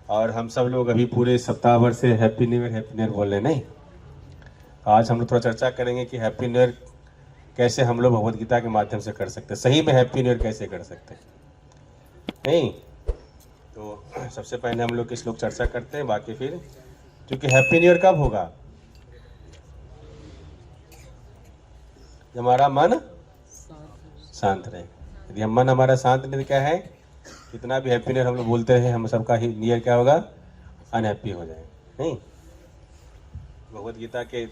और हम सब लोग अभी पूरे सप्ताह भर से हैप्पी न्यू ईयर बोल रहे हैं, नहीं? आज हम लोग थोड़ा चर्चा करेंगे कि हैप्पी न्यू ईयर कैसे हम लोग भगवत गीता के माध्यम से कर सकते हैं, सही में हैप्पी न्यू ईयर कैसे कर सकते हैं, नहीं? तो सबसे पहले हम लोग इस लोग चर्चा करते हैं, बाकी फिर क्योंकि हैप्पी न्यू ईयर कब होगा? जब हमारा मन शांत रहे। यदि हम मन हमारा शांत नहीं, तो क्या है, कितना भी हैप्पी न्यू ईयर हम लोग बोलते रहे, हम सबका ही न्यू ईयर क्या होगा? अनहैप्पी हो जाए, नहीं? भगवत गीता के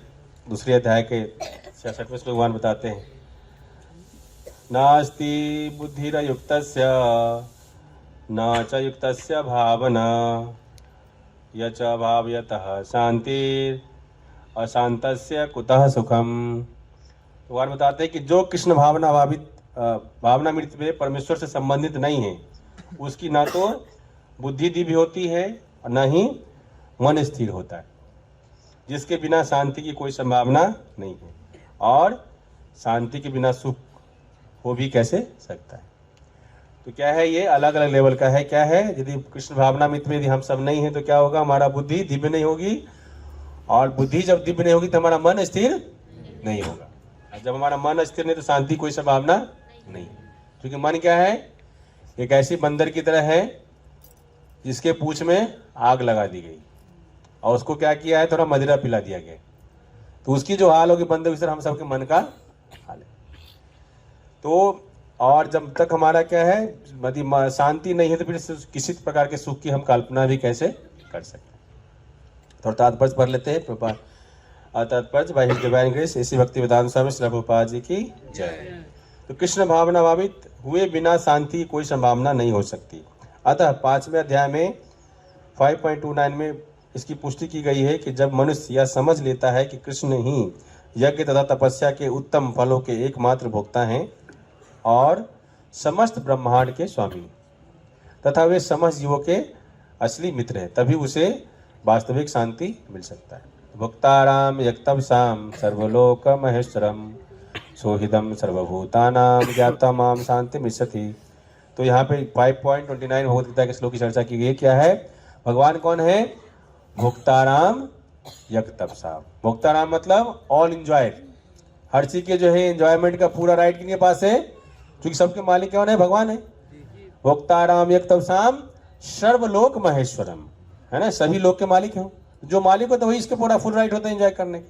दूसरे अध्याय के 66वें श्लोक भगवान बताते हैं, नास्ति बुद्धिरयुक्तस्य न च युक्तस्य भावना यच भावयतः शांतिर अशांतस्य कुतः सुखम। भगवान बताते हैं कि जो कृष्ण भावनामृत में परमेश्वर से संबंधित नहीं है, उसकी ना तो बुद्धि दिव्य होती है और न ही मन स्थिर होता है, जिसके बिना शांति की कोई संभावना नहीं है, और शांति के बिना सुख हो भी कैसे सकता है। तो क्या है, ये अलग अलग लेवल का है। क्या है, यदि कृष्ण भावनामृत में यदि हम सब नहीं है तो क्या होगा? हमारा बुद्धि दिव्य नहीं होगी, और बुद्धि जब दिव्य नहीं होगी तो हमारा मन स्थिर नहीं होगा। जब हमारा मन स्थिर नहीं तो शांति कोई संभावना नहीं, क्योंकि मन क्या है, एक ऐसी बंदर की तरह है जिसके पूंछ में आग लगा दी गई और उसको क्या किया है, थोड़ा मदिरा पिला दिया गया, तो उसकी जो हाल होगी बंदर, उस हम सबके मन का हाल है। तो और जब तक हमारा क्या है, यदि शांति नहीं है तो फिर किसी प्रकार के सुख की हम कल्पना भी कैसे कर सकते हैं। थोड़ा तात्पर्य पढ़ लेते हैं। तात्पर्य बाय हिज डिवाइन ग्रेस इसी भक्ति वेदांत स्वामी श्री प्रभुपाद जी की जय। तो कृष्ण भावना भावित हुए बिना शांति की कोई संभावना नहीं हो सकती। अतः 5वें अध्याय में 5.29 में इसकी पुष्टि की गई है कि जब मनुष्य यह समझ लेता है कि कृष्ण ही यज्ञ तथा तपस्या के उत्तम फलों के एकमात्र भोक्ता हैं और समस्त ब्रह्मांड के स्वामी तथा वे समस्त जीवों के असली मित्र हैं, तभी उसे वास्तविक शांति मिल सकता है। भुक्ताराम यक्तवसाम सर्वलोक महेश्वरम सोहिदम सर्वभूतानाम ज्ञातमाम शांति मिच्छति। तो यहाँ पे 5.29 भगवत गीता के श्लोक की चर्चा की गई। क्या है, भगवान कौन है? भुक्ताराम यक्तवसाम। भुक्ताराम मतलब ऑल इंजॉयड, हर चीज के जो है एंजॉयमेंट का पूरा राइट किनके पास है, क्योंकि सबके मालिक कौन है? भगवान है। भुक्ताराम यक्तवसाम सर्वलोक महेश्वरम, है ना, सभी लोग के मालिक हैं। जो मालिक हो तो वही इसके पूरा फुल राइट होता है एंजॉय करने के।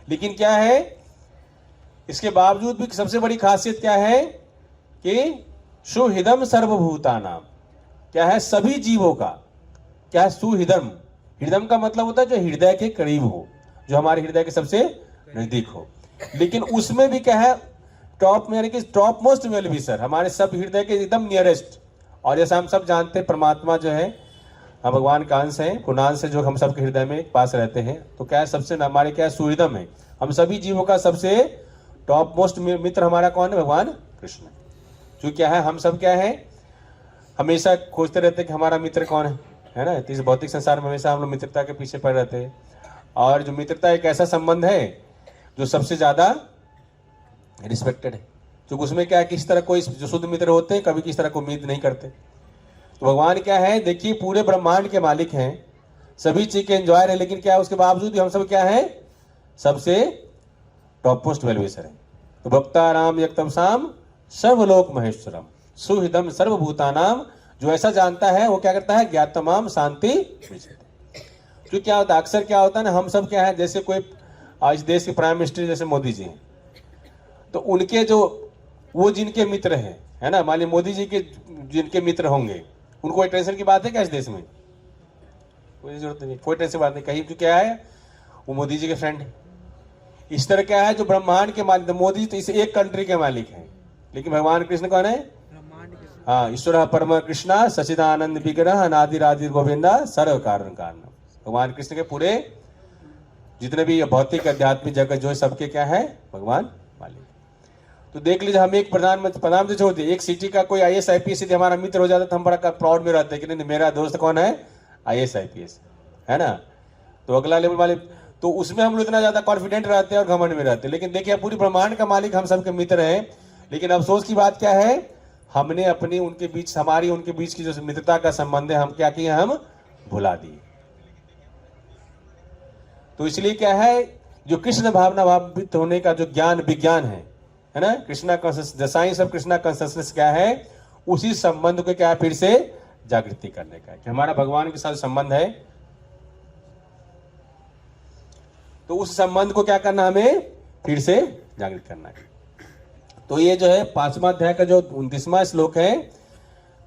लेकिन क्या है, इसके बावजूद भी सबसे बड़ी खासियत क्या है कि सुहृदम सर्वभूतानाम, क्या है, सभी जीवों का क्या है, सुहृदम। हृदय का मतलब होता है जो हृदय के करीब हो, जो हमारे हृदय के सबसे नजदीक हो। लेकिन उसमें भी क्या है, टॉप में, यानी कि टॉप मोस्ट वेल विशर, हमारे सब हृदय के एकदम नियरेस्ट। और जैसा हम सब जानते हैं, परमात्मा जो है हम भगवान का अंश हैं, पुनांश से जो हम सबके हृदय में पास रहते हैं। तो क्या है, सबसे हमारे क्या है, सुहृदम है। हम सभी जीवों का सबसे टॉप मोस्ट मित्र हमारा कौन है? भगवान कृष्ण। जो क्या है, हम सब क्या है, हमेशा खोजते रहते हैं कि हमारा मित्र कौन है ना। इस भौतिक संसार में हमेशा हम लोग मित्रता के पीछे पड़ रहते हैं। और जो मित्रता एक ऐसा संबंध है जो सबसे ज्यादा रिस्पेक्टेड है, क्योंकि उसमें क्या है, किसी तरह कोई जो शुद्ध मित्र होते हैं कभी किसी तरह को उम्मीद नहीं करते। तो भगवान क्या है, देखिए पूरे ब्रह्मांड के मालिक हैं, सभी चीज के एंजॉयर है, लेकिन क्या है, उसके बावजूद भी हम सब क्या है, सबसे टॉप मोस्ट वेलविशर है। तो भक्ताराम यक्तवसाम सर्वलोक महेश्वरम सुहृदम सर्वभूतानाम, जो ऐसा जानता है वो क्या करता है, ज्ञातमाम शांति। तो क्या होता है, अक्सर क्या होता है ना, हम सब क्या है, जैसे कोई आज देश के प्राइम मिनिस्टर जैसे मोदी जी हैं, तो उनके जो वो जिनके मित्र हैं, है ना, मान लीजिए मोदी जी के जिनके मित्र होंगे, उनको कोई टेंशन की बात है क्या इस देश में? कोई जरूरत नहीं, कोई टेंशन की बात नहीं। कहीं तो क्या है, वो मोदी जी के फ्रेंड है। इस तरह क्या है, जो ब्रह्मांड के मालिक, मोदी तो इस एक कंट्री के मालिक हैं, लेकिन भगवान कृष्ण कौन है? हाँ, ईश्वर परम कृष्णा सचिदानंद विग्रह अनादिरादि गोविंदा सर्व कारण कारण। भगवान कृष्ण के पूरे जितने भी भौतिक आध्यात्मिक जगत जो है, सबके क्या है, भगवान मालिक। तो देख लीजिए, हम एक प्रधानमंत्री छोड़ दिए, एक सिटी का कोई IAS IPS यदि हमारा मित्र हो जाता तो हम बड़ा प्राउड में रहते हैं कि नहीं, मेरा दोस्त कौन है, IAS IPS, है ना। तो अगला लेवल वाले, तो उसमें हम लोग इतना ज्यादा कॉन्फिडेंट रहते हैं और घमंड में रहते हैं। लेकिन देखिए, पूरी ब्रह्मांड का मालिक हम सबके मित्र हैं, लेकिन अफसोस की बात क्या है, हमने अपनी उनके बीच, हमारी उनके बीच की जो मित्रता का संबंध है, हम क्या किए, हम भुला दिए। तो इसलिए क्या है, जो कृष्ण भावना भावित होने का जो ज्ञान विज्ञान है ना, Krishna conscious, the science of Krishna consciousness क्या है, उसी संबंध को क्या फिर से जागृति करने का है कि हमारा भगवान के साथ संबंध है, तो उस संबंध को क्या करना, हमें फिर से जागृत करना है। तो ये जो है 5वां अध्याय का जो 29वां श्लोक है,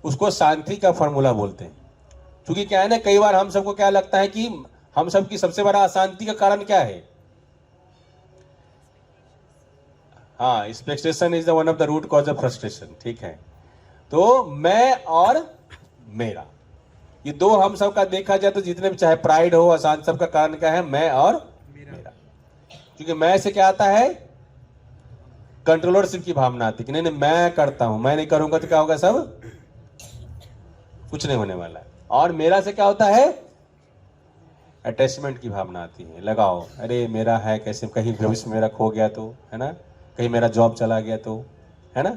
उसको शांति का फॉर्मूला बोलते हैं। क्योंकि क्या है ना, कई बार हम सबको क्या लगता है कि हम सबकी सबसे बड़ा अशांति का कारण क्या है, हाँ, expectation is the one of the root cause of frustration. ठीक है, तो मैं और मेरा, ये दो हम सब का देखा जाए तो जितने भी चाहे प्राइड हो, अशांति, सबका कारण क्या है, मैं और मेरा। क्योंकि मैं से क्या आता है, कंट्रोलरशिप की भावना आती है कि नहीं नहीं मैं करता हूं, मैं नहीं करूंगा तो क्या होगा, सब कुछ नहीं होने वाला है। और मेरा से क्या होता है, अटैचमेंट की भावना आती है, लगाओ, अरे मेरा है, कैसे कहीं भविष्य मेरा खो गया तो, है ना, कहीं मेरा जॉब चला गया तो, है ना।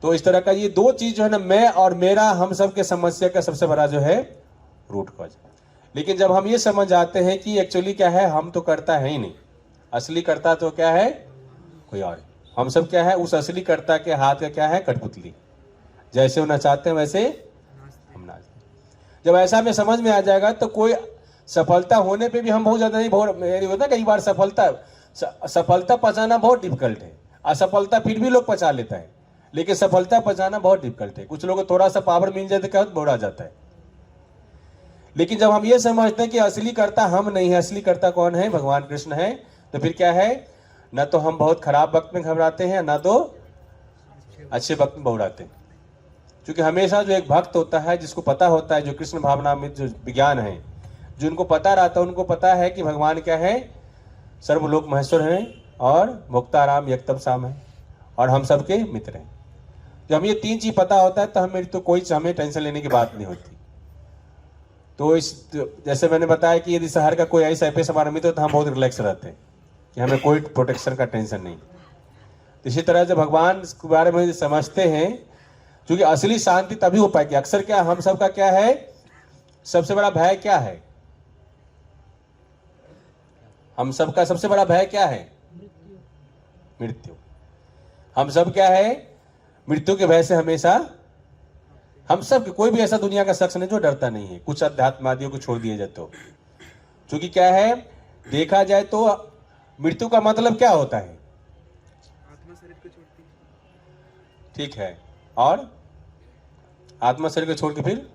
तो इस तरह का ये दो चीज जो है ना, मैं और मेरा, हम सब के समस्या का सबसे बड़ा जो है रूट कॉज। लेकिन जब हम ये समझ आते हैं कि एक्चुअली क्या है, हम तो करता है ही नहीं, असली करता तो क्या है, कोई और। हम सब क्या है, उस असली कर्ता के हाथ का क्या है, कठपुतली, जैसे वो नचाते हैं वैसे हम नाचते। जब ऐसा में समझ में आ जाएगा तो कोई सफलता होने पे भी हम बहुत ज्यादा नहीं, बहुत होता है कई बार सफलता पचाना बहुत डिफिकल्ट है, असफलता फिर भी लोग पचा लेता है, लेकिन सफलता पचाना बहुत डिफिकल्ट है। कुछ लोगों को थोड़ा सा पावर मिल जाए तो क्या बोरा जाता है। लेकिन जब हम ये समझते हैं कि असली कर्ता हम नहीं है, असली कर्ता कौन है, भगवान कृष्ण है, तो फिर क्या है, ना तो हम बहुत खराब वक्त में घबराते हैं, ना तो अच्छे वक्त में बहुराते हैं। क्योंकि हमेशा जो एक भक्त होता है, जिसको पता होता है, जो कृष्ण भावना में जो विज्ञान है, जो उनको पता रहता है, उनको पता है कि भगवान क्या है, सर्वलोक महेश्वर हैं और मुक्ताराम यक्तम साम है और हम सबके मित्र हैं। जब हमें ये तीन चीज पता होता है तो हमें टेंशन लेने की बात नहीं होती। तो इस जैसे मैंने बताया कि यदि शहर का कोई ऐसा एफएस हमारा मित्र हो तो हम बहुत रिलैक्स रहते हैं कि हमें कोई प्रोटेक्शन का टेंशन नहीं। तो इसी तरह जब भगवान के बारे में समझते हैं, क्योंकि असली शांति तभी हो पाएगी। अक्सर क्या हम सबका क्या है, सबसे बड़ा भय क्या है, हम सबका सबसे बड़ा भय क्या है, मृत्यु। हम सब क्या है, मृत्यु के भय से हमेशा, हम सब, कोई भी ऐसा दुनिया का शख्स नहीं जो डरता नहीं है, कुछ अध्यात्मवादियों को छोड़ दिए जाए तो। क्योंकि क्या है, देखा जाए तो मृत्यु का मतलब क्या होता है, आत्मा शरीर को छोड़ती है। ठीक है, और आत्मा शरीर को छोड़ के फिर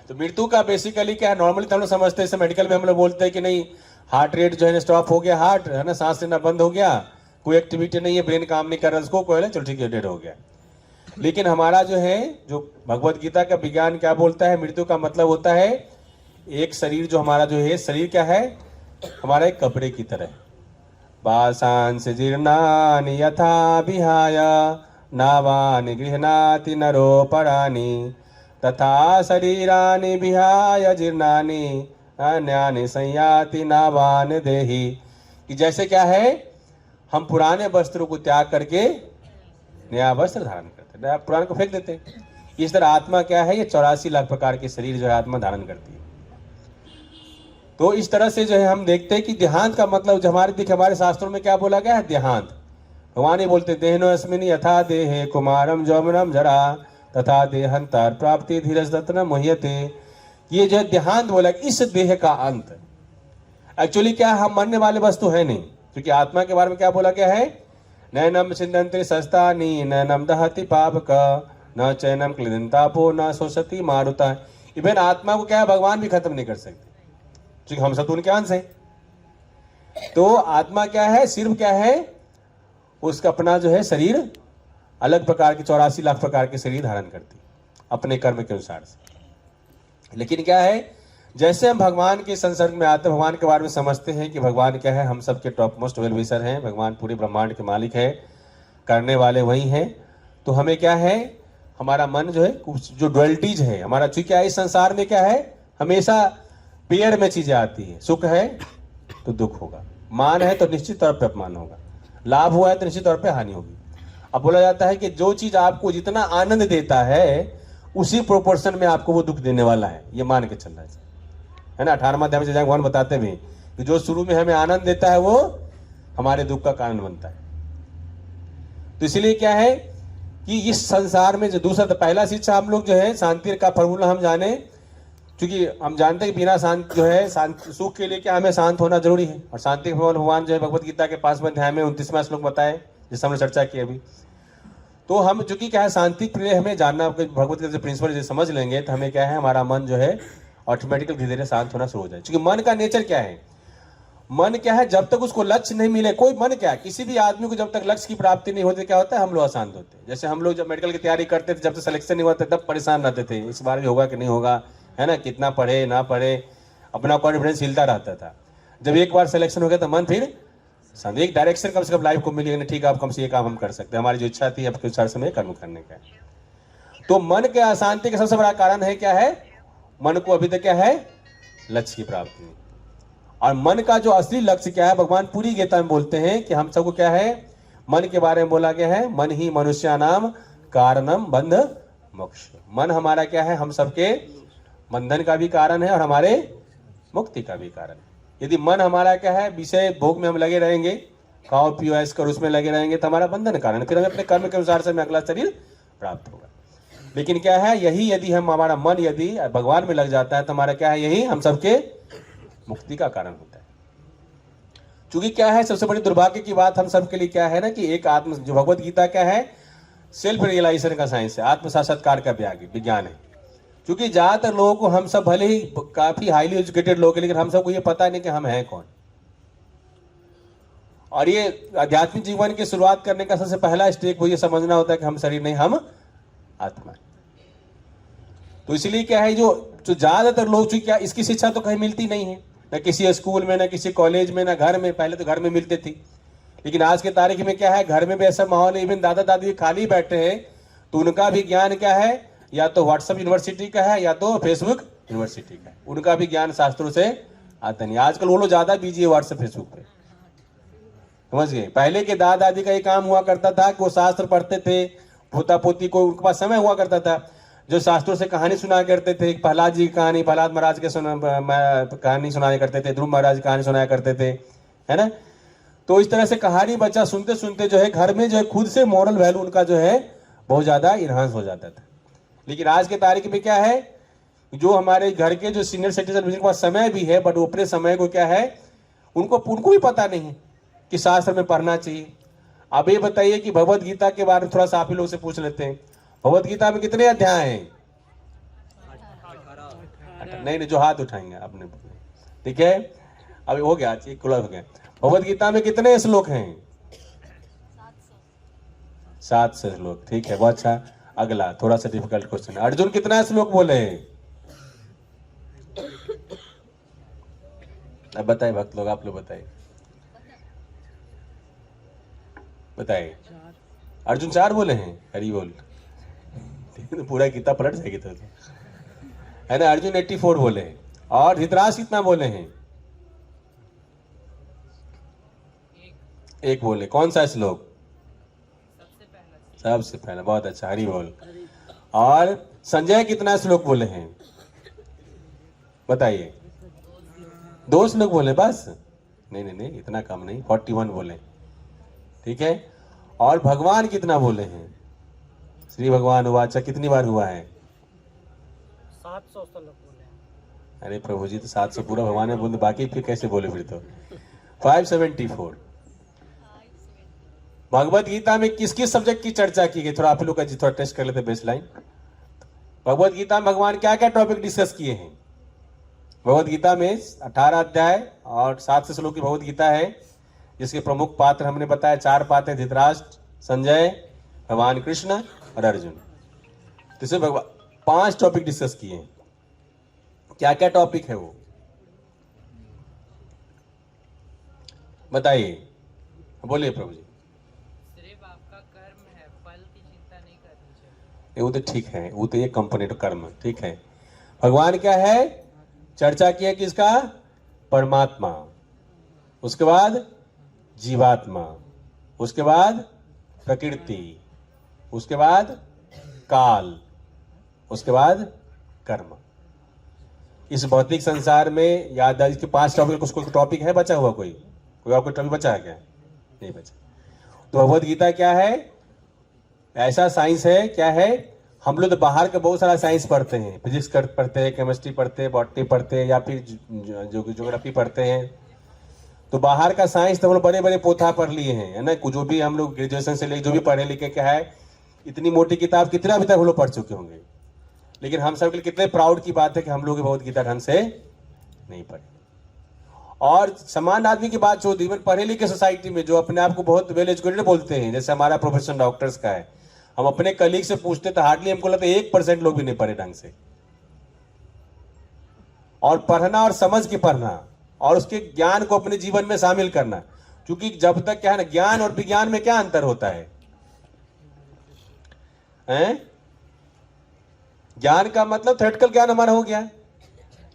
तो मृत्यु का बेसिकली क्या है, नॉर्मली तो हम लोग समझते हैं, जैसे मेडिकल में हम लोग बोलते हैं कि नहीं हार्ट रेट जो है स्टॉप हो गया, हार्ट है ना, सांस लेना बंद हो गया, कोई एक्टिविटी नहीं है, ब्रेन काम नहीं कर रहा, उसको कोई चलो ठीक है डेड हो गया। लेकिन हमारा जो है, जो भगवत गीता का विज्ञान क्या बोलता है, मृत्यु का मतलब होता है एक शरीर, जो हमारा जो है शरीर क्या है, हमारा एक कपड़े की तरह, वासांस जीर्णानि यथा विहाय नावानि गृह्णाति नरो पराणि तथा शरीरानि विहाय जीर्णानि अन्यानि संयाति नावान देहि। कि जैसे क्या है, हम पुराने वस्त्रों को त्याग करके नया वस्त्र धारण करते, नया पुराने को फेंक देते। इस तरह आत्मा क्या है, ये 84 लाख प्रकार के शरीर जो है आत्मा धारण करती है। तो इस तरह से जो है हम देखते हैं कि देहांत का मतलब, जो हमारे शास्त्रों में क्या बोला गया है, देहांत। भगवान ही बोलते देहनो अस्मिन् यथा देहे कुमारम जौवनम जरा तथा देहांतर प्राप्ति धीरज दत्तन मोह्यते। ये जो देहांत बोला, इस देह का अंत एक्चुअली क्या है, हम मरने वाले वस्तु है नहीं। क्योंकि आत्मा के बारे में क्या बोला गया है, नैनम छिन्दन्ति शस्त्राणि नैनम दहति पावक न चैनम क्लिदन्तापो न शोषति मारुता। इवन आत्मा को क्या है, भगवान भी खत्म नहीं कर सकते, क्योंकि हम सब तो उनके अंश हैं। तो आत्मा क्या है, सिर्फ क्या है, उसका अपना जो है शरीर अलग प्रकार के 84 लाख प्रकार के शरीर धारण करती अपने कर्म के अनुसार से। लेकिन क्या है, जैसे हम भगवान के संसर्ग में आते हैं, भगवान के बारे में समझते हैं कि भगवान क्या है, हम सबके टॉप मोस्ट वेल विशर हैं, भगवान पूरे ब्रह्मांड के मालिक है, करने वाले वही हैं। तो हमें क्या है, हमारा मन जो है, जो डुअलिटीज है हमारा, चूंकि इस संसार में क्या है, हमेशा पेड़ में चीजें आती है, सुख है तो दुख होगा, मान है तो निश्चित तौर पर अपमान होगा, लाभ हुआ है तो निश्चित तौर पर हानि होगी। अब बोला जाता है कि जो चीज आपको जितना आनंद देता है उसी प्रोपोर्शन में आपको वो दुख देने वाला है, ये मान के चलना है ना। 18वां अध्याय में भगवान बताते भी कि जो शुरू में हमें आनंद देता है वो हमारे दुख का कारण बनता है। तो इसलिए क्या है कि इस संसार में जो दूसरा, पहला शिक्षा हम लोग जो है शांति का फॉर्मूला हम जाने, क्योंकि हम जानते हैं कि बिना शांत जो है सुख के लिए क्या हमें शांत होना जरूरी है। और शांति भगवान जो है भगवत गीता के 5वें अध्याय में 29वां श्लोक बताए, जिससे हमने चर्चा की अभी। तो हम चूंकि क्या है शांति के लिए हमें जानना, भगवत गीता के प्रिंसिपल समझ लेंगे तो हमें क्या है, हमारा मन जो है ऑटोमेटिकली धीरे धीरे शांत होना शुरू हो जाए। क्योंकि मन का नेचर क्या है, मन क्या है, जब तक उसको लक्ष्य नहीं मिले, कोई मन क्या है, किसी भी आदमी को जब तक लक्ष्य की प्राप्ति नहीं होती क्या होता है, हम लोग अशांत होते हैं। जैसे हम लोग जब मेडिकल की तैयारी करते थे, जब तक सिलेक्शन नहीं हुआ था तब परेशान रहते थे, इस बार भी होगा कि नहीं होगा, है ना, कितना पढ़े ना पढ़े, अपना कॉन्फिडेंस हिलता रहता था। जब एक बार सिलेक्शन हो गया तो मन फिर शांत, एक डायरेक्शन कम से कम लाइफ को मिली, ठीक है अब कम से ये काम हम कर सकते हैं, हमारी जो इच्छा थी अब कुछ समय कर्म करने का। तो मन के अशांति का सबसे बड़ा कारण है क्या है, मन को अभी तक क्या है, लक्ष्य की प्राप्ति। और मन का जो असली लक्ष्य क्या है, भगवान पूरी गीता में बोलते हैं कि हम सबको क्या है, मन के बारे में बोला गया है, मन ही मनुष्य नाम कारणम बंध मोक्ष। मन हमारा क्या है, हम सबके बंधन का भी कारण है और हमारे मुक्ति का भी कारण है। यदि मन हमारा क्या है, विषय भोग में हम लगे रहेंगे, खाओ पियो ऐश कर उसमें लगे रहेंगे तो हमारा बंधन कारण, फिर हमें अपने कर्म के अनुसार से हमें अगला शरीर प्राप्त होगा। लेकिन क्या है, यही यदि हम, हमारा मन यदि भगवान में लग जाता है तो हमारा क्या है, यही हम सबके मुक्ति का कारण होता है। क्योंकि क्या है, सबसे बड़ी दुर्भाग्य की बात हम सबके लिए क्या है ना, कि एक आत्म, जो भगवत गीता क्या है, सेल्फ रियलाइजेशन का साइंस है, आत्म साक्षात्कार का विज्ञान है। क्योंकि ज्यादातर लोगों को, हम सब भले ही काफी हाईली एजुकेटेड लोग हैं, लेकिन हम सबको ये पता नहीं कि हम हैं कौन। और ये आध्यात्मिक जीवन की शुरुआत करने का सबसे पहला स्टेप वो ये समझना होता है कि हम शरीर नहीं, हम आत्मा है। तो इसलिए क्या है, जो ज्यादातर लोग, चूंकि क्या इसकी शिक्षा तो कहीं मिलती नहीं है, न किसी स्कूल में, न किसी कॉलेज में, न घर में। पहले तो घर में मिलती थी, लेकिन आज के तारीख में क्या है, घर में भी ऐसा माहौल है, इवन दादा दादी खाली बैठे हैं तो उनका भी ज्ञान क्या है, या तो व्हाट्सएप यूनिवर्सिटी का है या तो फेसबुक यूनिवर्सिटी का है। उनका भी ज्ञान शास्त्रों से आता नहीं। आजकल वो लोग ज्यादा बिजी है व्हाट्सएप फेसबुक पे, समझ गए। पहले के दादा दादी का ये काम हुआ करता था कि वो शास्त्र पढ़ते थे, पोता पोती को उनके पास समय हुआ करता था, जो शास्त्रों से कहानी सुना करते थे। प्रहलाद जी की कहानी, प्रहलाद महाराज के कहानी सुनाया करते थे, ध्रुव महाराज की कहानी सुनाया करते थे, है ना। तो इस तरह से कहानी बच्चा सुनते सुनते जो है घर में जो है खुद से मॉरल वैल्यू उनका जो है बहुत ज्यादा इनहांस हो जाता था। लेकिन आज के तारीख में क्या है, जो हमारे घर के जो सीनियर सिटीजन जिनके पास समय भी है, बट वो अपने समय को क्या है, उनको भी पता नहीं है कि शास्त्र में पढ़ना चाहिए। अब ये बताइए कि भगवत गीता के बारे में थोड़ा सा आप ही लोग से पूछ लेते हैं, भगवत गीता में कितने अध्याय हैं? नहीं, जो हाथ उठाएंगे आपने, ठीक है, अभी हो गया, खुला हो गया। भगवत गीता में कितने श्लोक हैं? 700 श्लोक, ठीक है, बहुत अच्छा। अगला थोड़ा सा डिफिकल्ट क्वेश्चन, अर्जुन कितना श्लोक बोले हैं? अब बताइए भक्त लोग, आप लोग बताइए, अर्जुन 4 बोले हैं? हरि बोल। तो पूरा गीता पलट जाएगी तो, है ना। अर्जुन 84 बोले हैं। और धृतराष्ट्र कितना बोले हैं? 1 बोले। कौन सा श्लोक? सबसे पहला, बहुत अच्छा, हरि बोल। और संजय कितना श्लोक बोले हैं? बताइए। 2 श्लोक बोले बस? नहीं, इतना कम नहीं, 41 बोले, ठीक है। और भगवान कितना बोले हैं? श्री भगवान उवाच कितनी बार हुआ है? 700 श्लोक बोले। अरे प्रभु जी, तो 700 पूरा भगवान ने बोले, बाकी फिर कैसे बोले फिर तो? 574। भगवत गीता में किस किस सब्जेक्ट की चर्चा की गई? थोड़ा आप लोग का जी थोड़ा टेस्ट कर लेते बेसलाइन। भगवत गीता में भगवान क्या क्या टॉपिक डिस्कस किए हैं? भगवत गीता में 18 अध्याय और 700 श्लोक की भगवत गीता है, जिसके प्रमुख पात्र हमने बताया 4 पात्र, धृतराष्ट्र, संजय, भगवान कृष्ण और अर्जुन। तो इसमें भगवान 5 टॉपिक डिस्कस किए हैं। क्या क्या टॉपिक है वो बताइए, बोलिए प्रभु जी। सिर्फ आपका कर्म है, फल की चिंता नहीं करनी चाहिए। वो तो ठीक है, वो तो ये कंपोनेंट कर्म, ठीक है। भगवान क्या है, चर्चा किया किसका? परमात्मा, उसके बाद जीवात्मा, उसके बाद प्रकृति, उसके बाद काल, उसके बाद कर्म। इस भौतिक संसार में याद है कि 5 टॉपिक, कुछ कोई टॉपिक है बचा हुआ? कोई और कोई टॉपिक बचा है क्या? नहीं बचा। तो भगवद गीता क्या है? ऐसा साइंस है, क्या है? हम लोग तो बाहर के बहुत सारा साइंस पढ़ते हैं, फिजिक्स पढ़ते हैं, केमिस्ट्री पढ़ते हैं, बॉटनी पढ़ते हैं, या फिर ज्योग्राफी पढ़ते हैं। तो बाहर का साइंस तो हम लोग बड़े बड़े पोथा पढ़ लिए हैं, है ना। जो भी हम लोग ग्रेजुएशन से लेकर जो भी पढ़े लिखे क्या है, इतनी मोटी किताब कितना अभी तक हम लोग पढ़ चुके होंगे। लेकिन हम सब के लिए कितने प्राउड की बात है कि हम लोग भगवद गीता ढंग से नहीं पढ़े। और समान आदमी की बात जो इवन पढ़े लिखे सोसाइटी में जो अपने आप को बहुत वेल एजुकेटेड बोलते हैं, जैसे हमारा प्रोफेशन डॉक्टर्स का है, हम अपने कलीग से पूछते तो हार्डली हमको लगता है 1% लोग भी नहीं पढ़े ढंग से। और पढ़ना और समझ के पढ़ना और उसके ज्ञान को अपने जीवन में शामिल करना, क्योंकि जब तक क्या है ना, ज्ञान और विज्ञान में क्या अंतर होता है? ज्ञान का मतलब थ्योरेटिकल ज्ञान हमारा हो गया,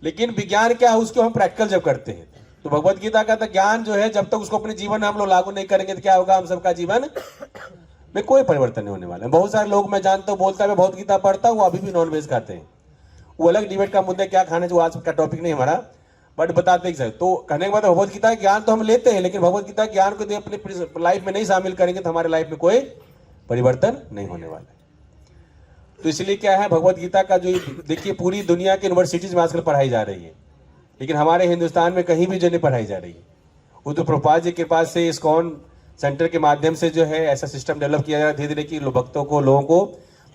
लेकिन विज्ञान क्या है, उसको हम प्रैक्टिकल जब करते हैं। तो भगवत गीता का तो ज्ञान जो है, जब तक उसको अपने जीवन में हम लोग लागू नहीं करेंगे तो क्या होगा? हम सबका जीवन में कोई परिवर्तन नहीं होने वाला है। बहुत सारे लोग मैं जानता हूँ, बोलता है मैं भगवत गीता पढ़ता हूँ, अभी भी नॉनवेज खाते हैं। वो अलग डिबेट का मुद्दा, क्या खाने, जो आज का टॉपिक नहीं हमारा, बट बताते हैं। तो कहने के बाद भगवत गीता ज्ञान तो हम लेते हैं, लेकिन भगवत गीता ज्ञान को अपनी लाइफ में नहीं शामिल करेंगे तो हमारे लाइफ में कोई परिवर्तन नहीं होने वाला है। तो इसलिए क्या है, भगवत गीता का जो देखिए पूरी दुनिया की यूनिवर्सिटीज में आजकल पढ़ाई जा रही है, लेकिन हमारे हिंदुस्तान में कहीं भी जो नहीं पढ़ाई जा रही है। वो तो प्रभुपाद जी के पास से इस्कॉन सेंटर के माध्यम से जो है ऐसा सिस्टम डेवलप किया जा रहा है धीरे धीरे कि भक्तों को, लोगों को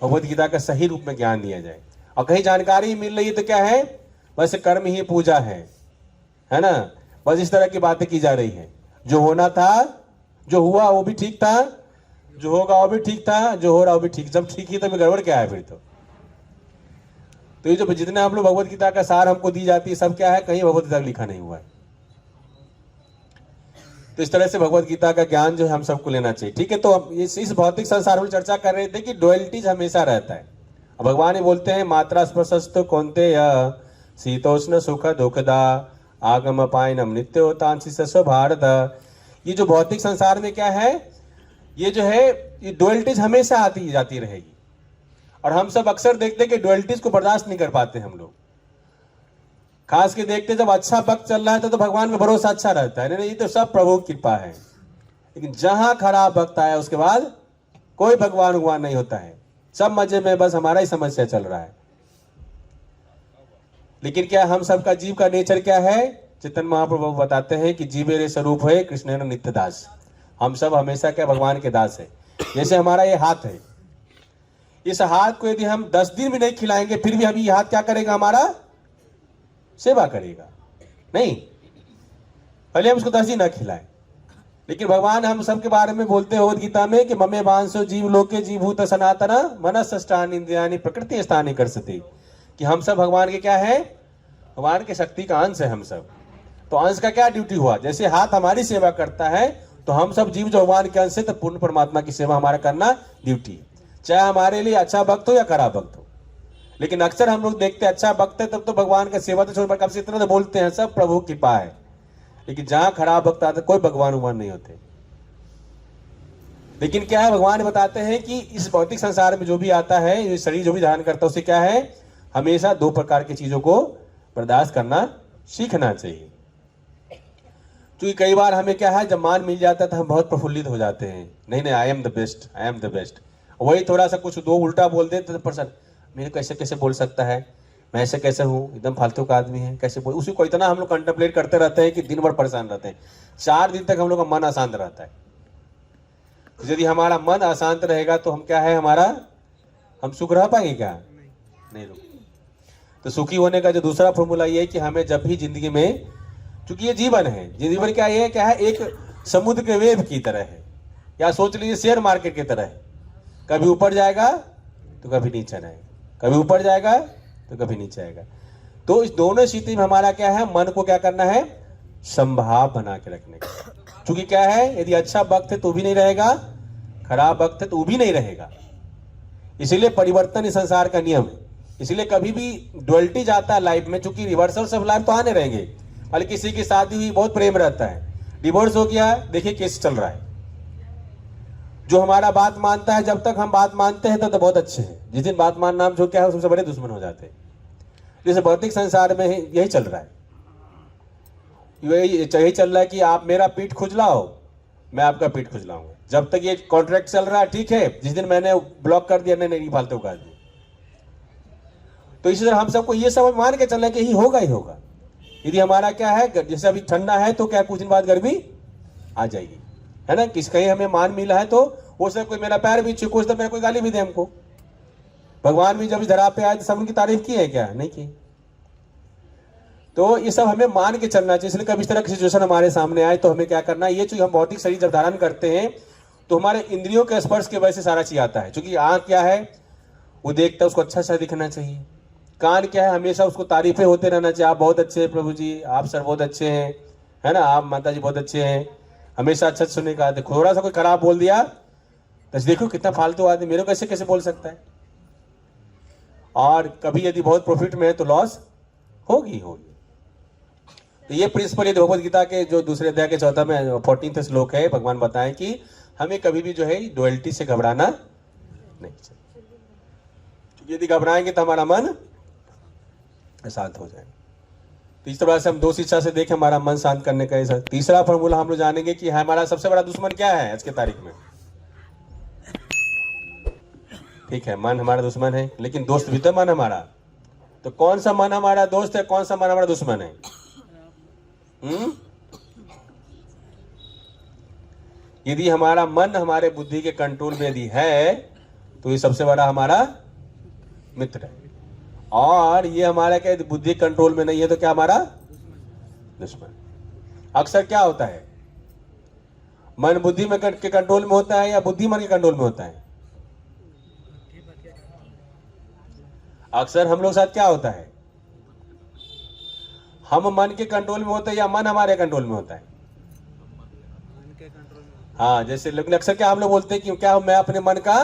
भगवत गीता का सही रूप में ज्ञान दिया जाए। और कहीं जानकारी मिल रही है तो क्या है, बस कर्म ही पूजा है ना। बस इस तरह की बातें की जा रही है। जो होना था, जो हुआ वो भी ठीक था, जो होगा वो भी ठीक था, जो हो रहा वो भी ठीक। जब ठीक ही तो गड़बड़ क्या है फिर? तो ये जो जितने हम लोग भगवत गीता का सार हमको दी जाती है, सब क्या है, कहीं भगवत गीता लिखा नहीं हुआ है। तो इस तरह से भगवत गीता का ज्ञान जो है हम सबको लेना चाहिए, ठीक है। तो हम इस भौतिक संसार में चर्चा कर रहे थे कि डुअलिटीज हमेशा रहता है। अब भगवान ही बोलते हैं, मात्रा स्पर्शस्तु कौन्तेय शीतोष्ण सुख दुखदा आगम पायनम नित्योतांसी सस्व भारत। ये जो भौतिक संसार में क्या है, ये जो है, ये डुअलिटीज हमेशा आती जाती रहेगी। और हम सब अक्सर देखते हैं कि डुअलिटीज को बर्दाश्त नहीं कर पाते हम लोग। खास के देखते जब अच्छा वक्त चल रहा है तो भगवान में भरोसा अच्छा रहता है, नहीं ये तो सब प्रभु की कृपा है। लेकिन जहां खराब वक्त आया उसके बाद कोई भगवान नहीं होता है, सब मजे में, बस हमारा ही समस्या चल रहा है। लेकिन क्या हम सबका जीव का नेचर क्या है? चैतन्य महाप्रभु बताते हैं कि जीवेरे स्वरूप है कृष्ण नित्य दास। हम सब हमेशा क्या भगवान के दास है। जैसे हमारा ये हाथ है, इस हाथ को यदि हम 10 दिन भी नहीं खिलाएंगे फिर भी अभी ये हाथ क्या करेगा? हमारा सेवा करेगा नहीं, पहले हम उसको 10 दिन ना खिलाएं। लेकिन भगवान हम सब के बारे में बोलते हैं गीता में कि ममे वांसो जीव लोके जीवभूत सनातना मनस्ष्टान इंद्रियानि प्रकृति स्थानी कर सती, कि हम सब भगवान के क्या है? भगवान के शक्ति का अंश है हम सब। तो अंश का क्या ड्यूटी हुआ? जैसे हाथ हमारी सेवा करता है तो हम सब जीव जो भगवान के अंश है, तो पूर्ण परमात्मा की सेवा हमारा करना ड्यूटी, चाहे हमारे लिए अच्छा वक्त हो या खराब वक्त हो। लेकिन अक्सर हम लोग देखते हैं अच्छा वक्त है तब तो भगवान का सेवा तो छोड़, कब से इतना तो बोलते हैं सब प्रभु की कृपा है। लेकिन जहां खराब वक्त आता है कोई भगवान नहीं होते। लेकिन क्या है, भगवान बताते हैं कि इस भौतिक संसार में जो भी आता है, ये शरीर जो भी धारण करता है, उसे क्या है, हमेशा 2 प्रकार की चीजों को बर्दाश्त करना सीखना चाहिए। क्योंकि कई बार हमें क्या है, जब मान मिल जाता है तो हम बहुत प्रफुल्लित हो जाते हैं, नहीं I am the best, I am the best. वही थोड़ा सा कुछ 2 उल्टा बोल देते तो पर्सन मेरे को कैसे बोल सकता है, मैं ऐसे कैसे हूँ, एकदम फालतू का आदमी है, कैसे बोल। उसी को इतना हम लोग कंटेम्पलेट करते रहते हैं कि दिन भर परेशान रहते हैं। 4 दिन तक हम लोग का मन अशांत रहता है। यदि हमारा मन अशांत रहेगा तो हम क्या है, हम सुख रह पाएंगे क्या? नहीं रुक। तो सुखी होने का जो दूसरा फॉर्मूला ये है कि हमें जब भी जिंदगी में, क्योंकि ये जीवन है, जीवन क्या है, एक समुद्र के वेव की तरह है, या सोच लीजिए शेयर मार्केट की तरह है। कभी ऊपर जाएगा तो कभी नीचे आएगा, कभी ऊपर जाएगा तो कभी नीचे आएगा। तो इस दोनों स्थिति में हमारा क्या है, मन को क्या करना है, संभाव बना के रखने का। क्योंकि क्या है, यदि अच्छा वक्त है तो भी नहीं रहेगा, खराब वक्त है तो भी नहीं रहेगा। इसीलिए परिवर्तन इस संसार का नियम है। इसलिए कभी भी डुअलिटी जाता है लाइफ में, चूंकि रिवर्सल्स ऑफ लाइफ तो आने रहेंगे। मतलब किसी की शादी हुई, बहुत प्रेम रहता है, डिवोर्स हो गया, देखिए केस चल रहा है। जो हमारा बात मानता है, जब तक हम बात मानते हैं तब तो बहुत अच्छे हैं, जिस दिन बात मानना हम जो क्या है सबसे बड़े दुश्मन हो जाते हैं। जैसे भौतिक संसार में यही चल रहा है, यही चल रहा है कि आप मेरा पीठ खुजलाओ, मैं आपका पीठ खुजलाऊंगा। जब तक ये कॉन्ट्रैक्ट चल रहा है ठीक है, जिस दिन मैंने ब्लॉक कर दिया, नहीं फालतू कर दिया। तो इसी तरह हम सबको ये समझ मान के चलना कि यही होगा ही होगा। यदि हमारा क्या है, जैसे अभी ठंडा है तो क्या कुछ दिन बाद गर्मी आ जाएगी, है ना। किस कहीं हमें मान मिला है तो हो सकता कोई मेरा पैर भी छू, तो मेरे कोई गाली भी दे हमको। भगवान भी जब धरा पे आए तो सब उनकी तारीफ की है क्या? नहीं की। तो ये सब हमें मान के चलना चाहिए। इसलिए कभी इस तरह की सिचुएशन हमारे सामने आए तो हमें क्या करना है, ये चीज हम भौतिक शरीर जब धारण करते हैं तो हमारे इंद्रियों के स्पर्श की वजह से सारा चीज आता है। क्योंकि आंख क्या है, वो देखता है, उसको अच्छा सा दिखना चाहिए। कान क्या है, हमेशा उसको तारीफें होते रहना चाहिए, आप बहुत अच्छे हैं प्रभु जी, आप सर बहुत अच्छे हैं, है ना, आप माता जी बहुत अच्छे हैं, हमेशा अच्छा सुनने का। थोड़ा सा कोई खराब बोल दिया तो देखो कितना फालतू आदमी, मेरे को कैसे कैसे बोल सकता है। और कभी यदि बहुत प्रॉफिट में है तो लॉस होगी। तो ये प्रिंसिपल ये भगवद गीता के जो दूसरे अध्याय के 14वें श्लोक है, भगवान बताएं कि हमें कभी भी जो है डुअलिटी से घबराना नहीं चाहिए। क्योंकि यदि घबराएंगे तो हमारा मन शांत हो जाएगा। तो इस तरह से हम दो शिक्षा से देखें हमारा मन शांत करने का। तीसरा फॉर्मूला हम लोग जानेंगे कि हमारा सबसे बड़ा दुश्मन क्या है आज के तारीख में। ठीक है, मन हमारा दुश्मन है, लेकिन दोस्त भी तो मन हमारा। तो कौन सा मन हमारा दोस्त है, कौन सा मन हमारा दुश्मन है? यदि हमारा मन हमारे बुद्धि के कंट्रोल में यदि है तो ये सबसे बड़ा हमारा मित्र है। और ये हमारा क्या बुद्धि कंट्रोल में नहीं है तो क्या हमारा दुश्मन। अक्सर क्या होता है, मन बुद्धि में के कंट्रोल में होता है या बुद्धि मन के कंट्रोल में होता है? अक्सर हम लोग साथ क्या होता है, हम मन के कंट्रोल में होते हैं या मन हमारे कंट्रोल में होता है? हाँ, जैसे लेकिन अक्सर क्या हम लोग बोलते हैं कि क्या मैं अपने मन का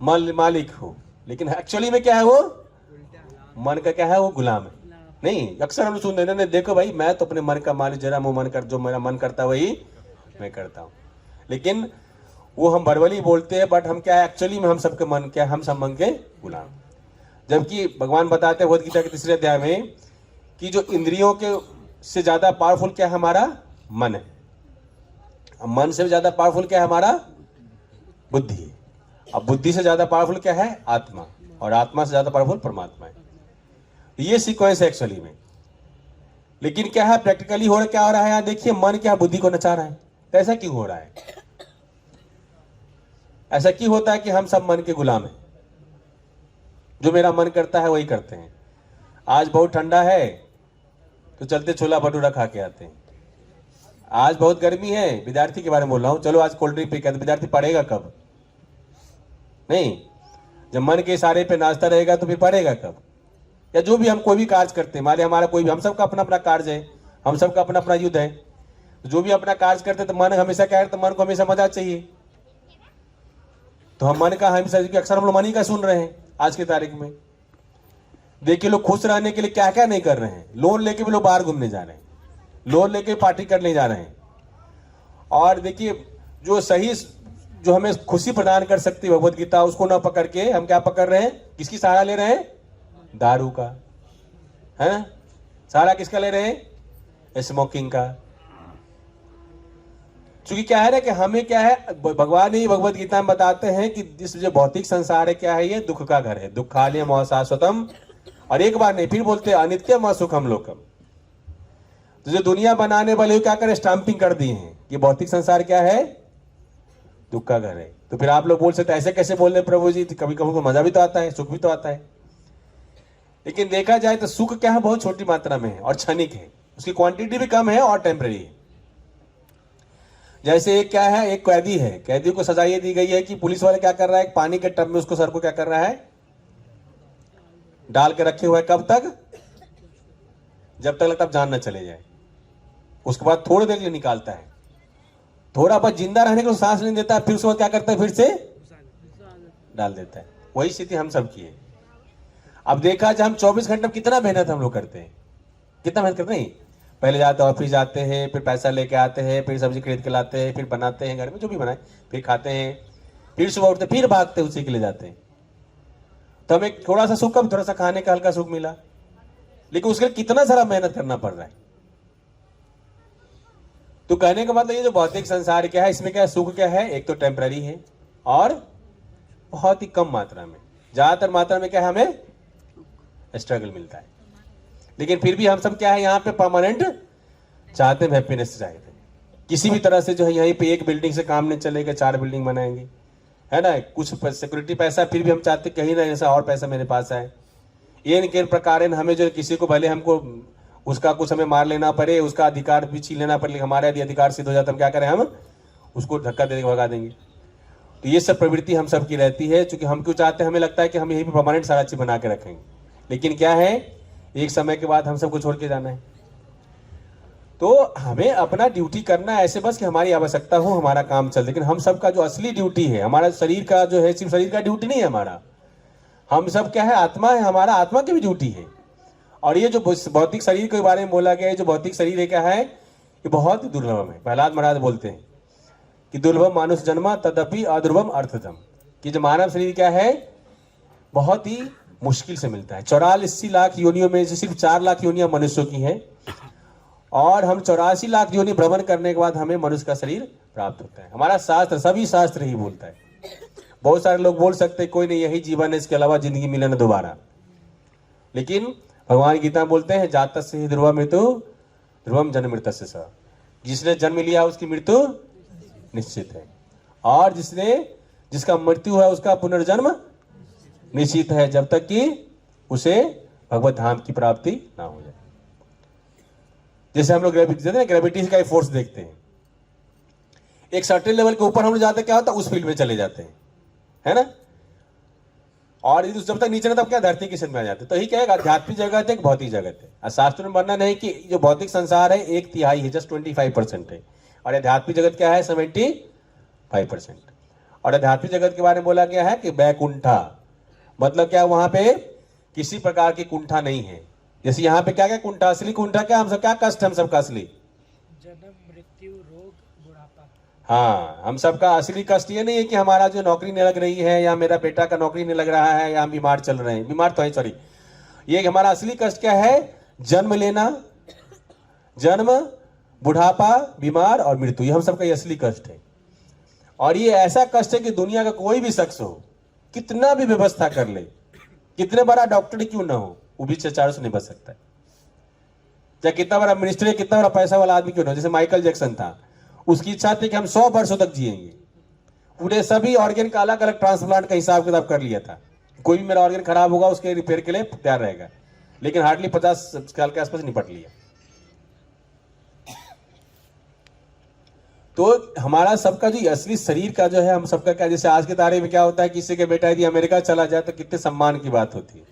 मालिक हूं, लेकिन एक्चुअली में क्या है, वो मन का क्या है, वो गुलाम है। नहीं, अक्सर हम लोग सुनते हैं, देखो भाई मैं तो अपने मन का मालिक, जरा वो मन कर, जो मेरा मन करता है वही मैं करता हूं। लेकिन वो हम वर्बली बोलते हैं, बट हम क्या है एक्चुअली में हम सबके मन क्या, हम सब मन के गुलाम। जबकि भगवान बताते हैं भगवद गीता के 3 अध्याय में कि जो इंद्रियों के से ज्यादा पावरफुल क्या है, हमारा मन है। मन से ज्यादा पावरफुल क्या है, हमारा बुद्धि है। अब बुद्धि से ज्यादा पावरफुल क्या है, आत्मा। और आत्मा से ज्यादा पावरफुल परमात्मा है। ये सीक्वेंस है एक्चुअली में। लेकिन क्या है प्रैक्टिकली हो रहा, क्या हो रहा है यहाँ देखिए, मन क्या बुद्धि को नचा रहा है। तो ऐसा क्यों हो रहा है? ऐसा क्यों होता है कि हम सब मन के गुलाम हैं, जो मेरा मन करता है वही करते हैं। आज बहुत ठंडा है तो चलते छोला भटूरा खा के आते हैं। आज बहुत गर्मी है, विद्यार्थी के बारे में बोल रहा हूं, चलो आज कोल्ड ड्रिंक पी के। विद्यार्थी पढ़ेगा कब? नहीं, जब मन के इशारे पे नाचता रहेगा तो फिर पढ़ेगा कब? या जो भी हम कोई भी कार्य करते हैं, हमारा कोई भी, हम सबका अपना अपना कार्य है, हम सबका अपना अपना युद्ध है। जो भी अपना कार्य करते तो मन हमेशा क्या है, तो मन को हमेशा मजा चाहिए। तो हम मन का हमेशा, अक्सर हम लोग मन ही का सुन रहे हैं आज की तारीख में। देखिए लोग खुश रहने के लिए क्या क्या नहीं कर रहे हैं। लोन लेके भी लोग बाहर घूमने जा रहे हैं, लोन लेके पार्टी करने जा रहे हैं। और देखिए जो सही, जो हमें खुशी प्रदान कर सकती है भगवद गीता, उसको ना पकड़ के हम क्या पकड़ रहे हैं, किसकी सहारा ले रहे हैं? दारू का, है ना। सहारा किसका ले रहे हैं? स्मोकिंग का। क्योंकि क्या है ना कि हमें क्या है, भगवान ही भगवद गीता में बताते हैं कि इस जो भौतिक संसार है क्या है, ये दुख का घर है। दुखालयम अशाश्वतम, और एक बार नहीं फिर बोलते अनित्यम असुखम लोकम। तो जो दुनिया बनाने वाले क्या करें, स्टैंपिंग कर दिए हैं कि भौतिक संसार क्या है, दुख का घर है। तो फिर आप लोग बोल सकते ऐसे कैसे बोल रहे प्रभु जी, कभी कभी को मजा भी तो आता है, सुख भी तो आता है। लेकिन देखा जाए तो सुख क्या है, बहुत छोटी मात्रा में है और क्षणिक है, उसकी क्वांटिटी भी कम है और टेम्परेरी है। जैसे एक क्या है, एक कैदी है, कैदी को सजा ये दी गई है कि पुलिस वाले क्या कर रहा है, पानी के टब में उसको सर को क्या कर रहा है, डाल के रखे हुए। कब तक? जब तक लगता है जान न चले जाए। उसके बाद थोड़ी देर के लिए निकालता है, थोड़ा बहुत जिंदा रहने को सांस नहीं देता, फिर उसके बाद क्या करता है, फिर से डाल देता है। वही स्थिति हम सब की है। अब देखा जाए हम 24 घंटे में कितना मेहनत हम लोग करते हैं, कितना मेहनत करते हैं। पहले जाते ऑफिस जाते हैं, फिर पैसा लेके आते हैं, फिर सब्जी खरीद के लाते हैं, फिर बनाते हैं घर में जो भी बनाए, फिर खाते हैं, फिर सुबह उठते फिर भागते उसी के लिए जाते हैं। तो हमें थोड़ा सा सुख, थोड़ा सा खाने का हल्का सुख मिला, लेकिन उसके लिए कितना सारा मेहनत करना पड़ रहा है। तो कहने का मतलब ये जो भौतिक संसार क्या है, इसमें क्या सुख क्या है, एक तो टेम्पररी है और बहुत ही कम मात्रा में, ज्यादातर मात्रा में क्या है हमें स्ट्रगल मिलता है। लेकिन फिर भी हम सब क्या है यहाँ पे परमानेंट चाहते हैं, हैप्पीनेस चाहते हैं। किसी भी तरह से जो है यहीं पे एक बिल्डिंग से काम नहीं चलेगा, 4 बिल्डिंग बनाएंगे, है ना। कुछ सिक्योरिटी पैसा फिर भी हम चाहते कहीं ना ऐसा और पैसा मेरे पास आए। ये के प्रकार हमें जो किसी को भले हमको उसका कुछ हमें मार लेना पड़े, उसका अधिकार भी छीन लेना पड़े, हमारे यदि अधिकार सिद्ध हो जाता हम क्या करें, हम उसको धक्का दे के भगा देंगे। तो ये सब प्रवृत्ति हम सब की रहती है, क्योंकि हम क्यों चाहते हैं, हमें लगता है कि हम यहीं पर परमानेंट सारा चीज बना के रखेंगे। लेकिन क्या है, एक समय के बाद हम सबको छोड़ के जाना है। तो हमें अपना ड्यूटी करना है ऐसे बस कि हमारी आवश्यकता हो, हमारा काम चल। लेकिन हम सबका जो असली ड्यूटी है, हमारा शरीर का जो है, सिर्फ शरीर का ड्यूटी नहीं है हमारा, हम सब क्या है, आत्मा है, हमारा आत्मा की भी ड्यूटी है। और ये जो भौतिक शरीर के बारे में बोला गया है, जो भौतिक शरीर है क्या है, ये बहुत ही दुर्लभ है। प्रहलाद महाराज बोलते हैं कि दुर्लभम मानुष जन्मा तदपि अदुर्लभम अर्थतम, कि जो मानव शरीर क्या है, बहुत ही मुश्किल से मिलता है। 84 लाख योनियों में से सिर्फ 4 लाख योनियां मनुष्यों की हैं, और हम 84 लाख योनि भ्रमण करने के बाद हमें मनुष्य का शरीर प्राप्त होता है। हमारा शास्त्र, सभी शास्त्र ही बोलता है। बहुत सारे लोग बोल सकते हैं कोई नहीं, यही जीवन है, इसके अलावा जिंदगी मिले ना दोबारा। लेकिन भगवान गीता बोलते हैं जातस्य ही ध्रुवा मृत्यु ध्रुवम जन्म मृतस्य स, जिसने जन्म लिया उसकी मृत्यु निश्चित है, और जिसका मृत्यु है उसका पुनर्जन्म निश्चित है, जब तक कि उसे भगवत धाम की प्राप्ति ना हो जाए। जैसे हम लोग ग्रेविटी का फोर्स देखते हैं, एक सर्टेन लेवल के ऊपर हम लोग जाते क्या होता है, उस फील्ड में चले जाते हैं, है ना। और जब तक नीचे ना तब क्या धरती की में आ जाते। तो यही क्या है, आध्यात्मिक जगत है, भौतिक जगत है। और शास्त्र में वर्णन है कि जो भौतिक संसार है 1/3 है, जस्ट 25% है, और आध्यात्मिक जगत क्या है 75%। और आध्यात्मिक जगत के बारे में बोला गया है कि बैकुंठा, मतलब क्या, वहां पे किसी प्रकार की कुंठा नहीं है। जैसे यहाँ पे क्या क्या कुंठा, असली कुंठा क्या, हम सब क्या कष्ट, हम सबका असली जन्म, मृत्यु, रोग, बुढ़ापा। हाँ, हम सबका असली कष्ट ये नहीं है कि हमारा जो नौकरी नहीं लग रही है, या मेरा बेटा का नौकरी नहीं लग रहा है, या हम बीमार चल रहे हैं, बीमार तो है सॉरी, ये हमारा असली कष्ट क्या है, जन्म लेना, जन्म, बुढ़ापा, बीमार और मृत्यु, ये हम सबका ये असली कष्ट है। और ये ऐसा कष्ट है कि दुनिया का कोई भी शख्स हो, कितना भी व्यवस्था कर ले, कितने बड़ा डॉक्टर क्यों ना हो, वो भी 4 से नहीं बच सकता है। चाहे कितना बड़ा मिनिस्टर है, कितना बड़ा पैसा वाला आदमी क्यों ना हो, जैसे माइकल जैक्सन था, उसकी इच्छा थी कि हम 100 वर्षों तक जिएंगे। पूरे सभी ऑर्गन का अलग अलग ट्रांसप्लांट का हिसाब किताब कर लिया था, कोई भी मेरा ऑर्गन खराब होगा उसके रिपेयर के लिए तैयार रहेगा। लेकिन हार्डली 50 साल के आसपास निपट लिया। तो हमारा सबका जो असली शरीर का जो है, हम सबका क्या, जैसे आज के तारीख में क्या होता है, किसी के बेटा यदि अमेरिका चला जाए तो कितने सम्मान की बात होती है,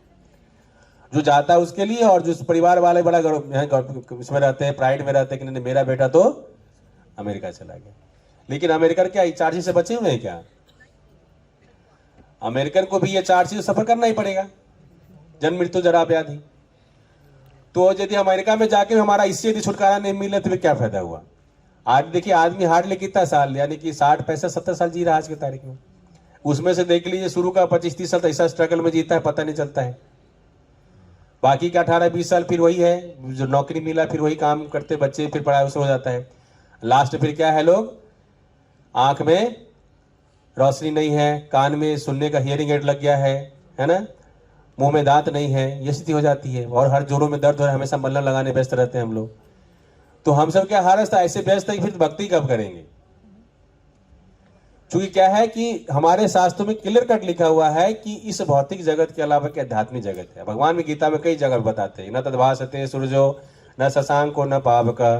जो जाता है उसके लिए, और जो परिवार वाले बड़ा इसमें रहते हैं, प्राइड में रहते हैं कि नहीं मेरा बेटा तो अमेरिका चला गया। लेकिन अमेरिकन क्या चार्जेस से बचे हुए हैं क्या, अमेरिकन को भी ये 4 चीज सफर करना ही पड़ेगा, जन्म, मृत्यु, जरा, व्याधि। तो यदि अमेरिका में जाके हमारा इससे यदि छुटकारा नहीं मिले तो फिर क्या फायदा हुआ। आज देखिए आदमी हार्डली कितना साल, यानी कि 60, 65, 70 साल जी रहा आज की तारीख में। उसमें से देख लीजिए शुरू का 25-30 साल ऐसा स्ट्रगल में जीता है, पता नहीं चलता है। बाकी का 18-20 साल फिर वही है, जो नौकरी मिला फिर वही काम करते बच्चे, फिर पढ़ाई उसमें हो जाता है। लास्ट फिर क्या है, लोग आंख में रोशनी नहीं है, कान में सुनने का हियरिंग एड लग गया है ना, मुंह में दांत नहीं है, ये स्थिति हो जाती है। और हर जोड़ों में दर्द हो, हमेशा मल्लम लगाने व्यस्त रहते हैं हम लोग। तो हम सब क्या हर ऐसे व्यस्त है कि फिर भक्ति कब करेंगे। क्योंकि क्या है कि हमारे शास्त्रों में क्लियर कट लिखा हुआ है कि इस भौतिक जगत के अलावा क्या आध्यात्मिक जगत है। भगवान में गीता में कई जगह बताते हैं, न तद्भासते सूर्यो न शशांको न पावका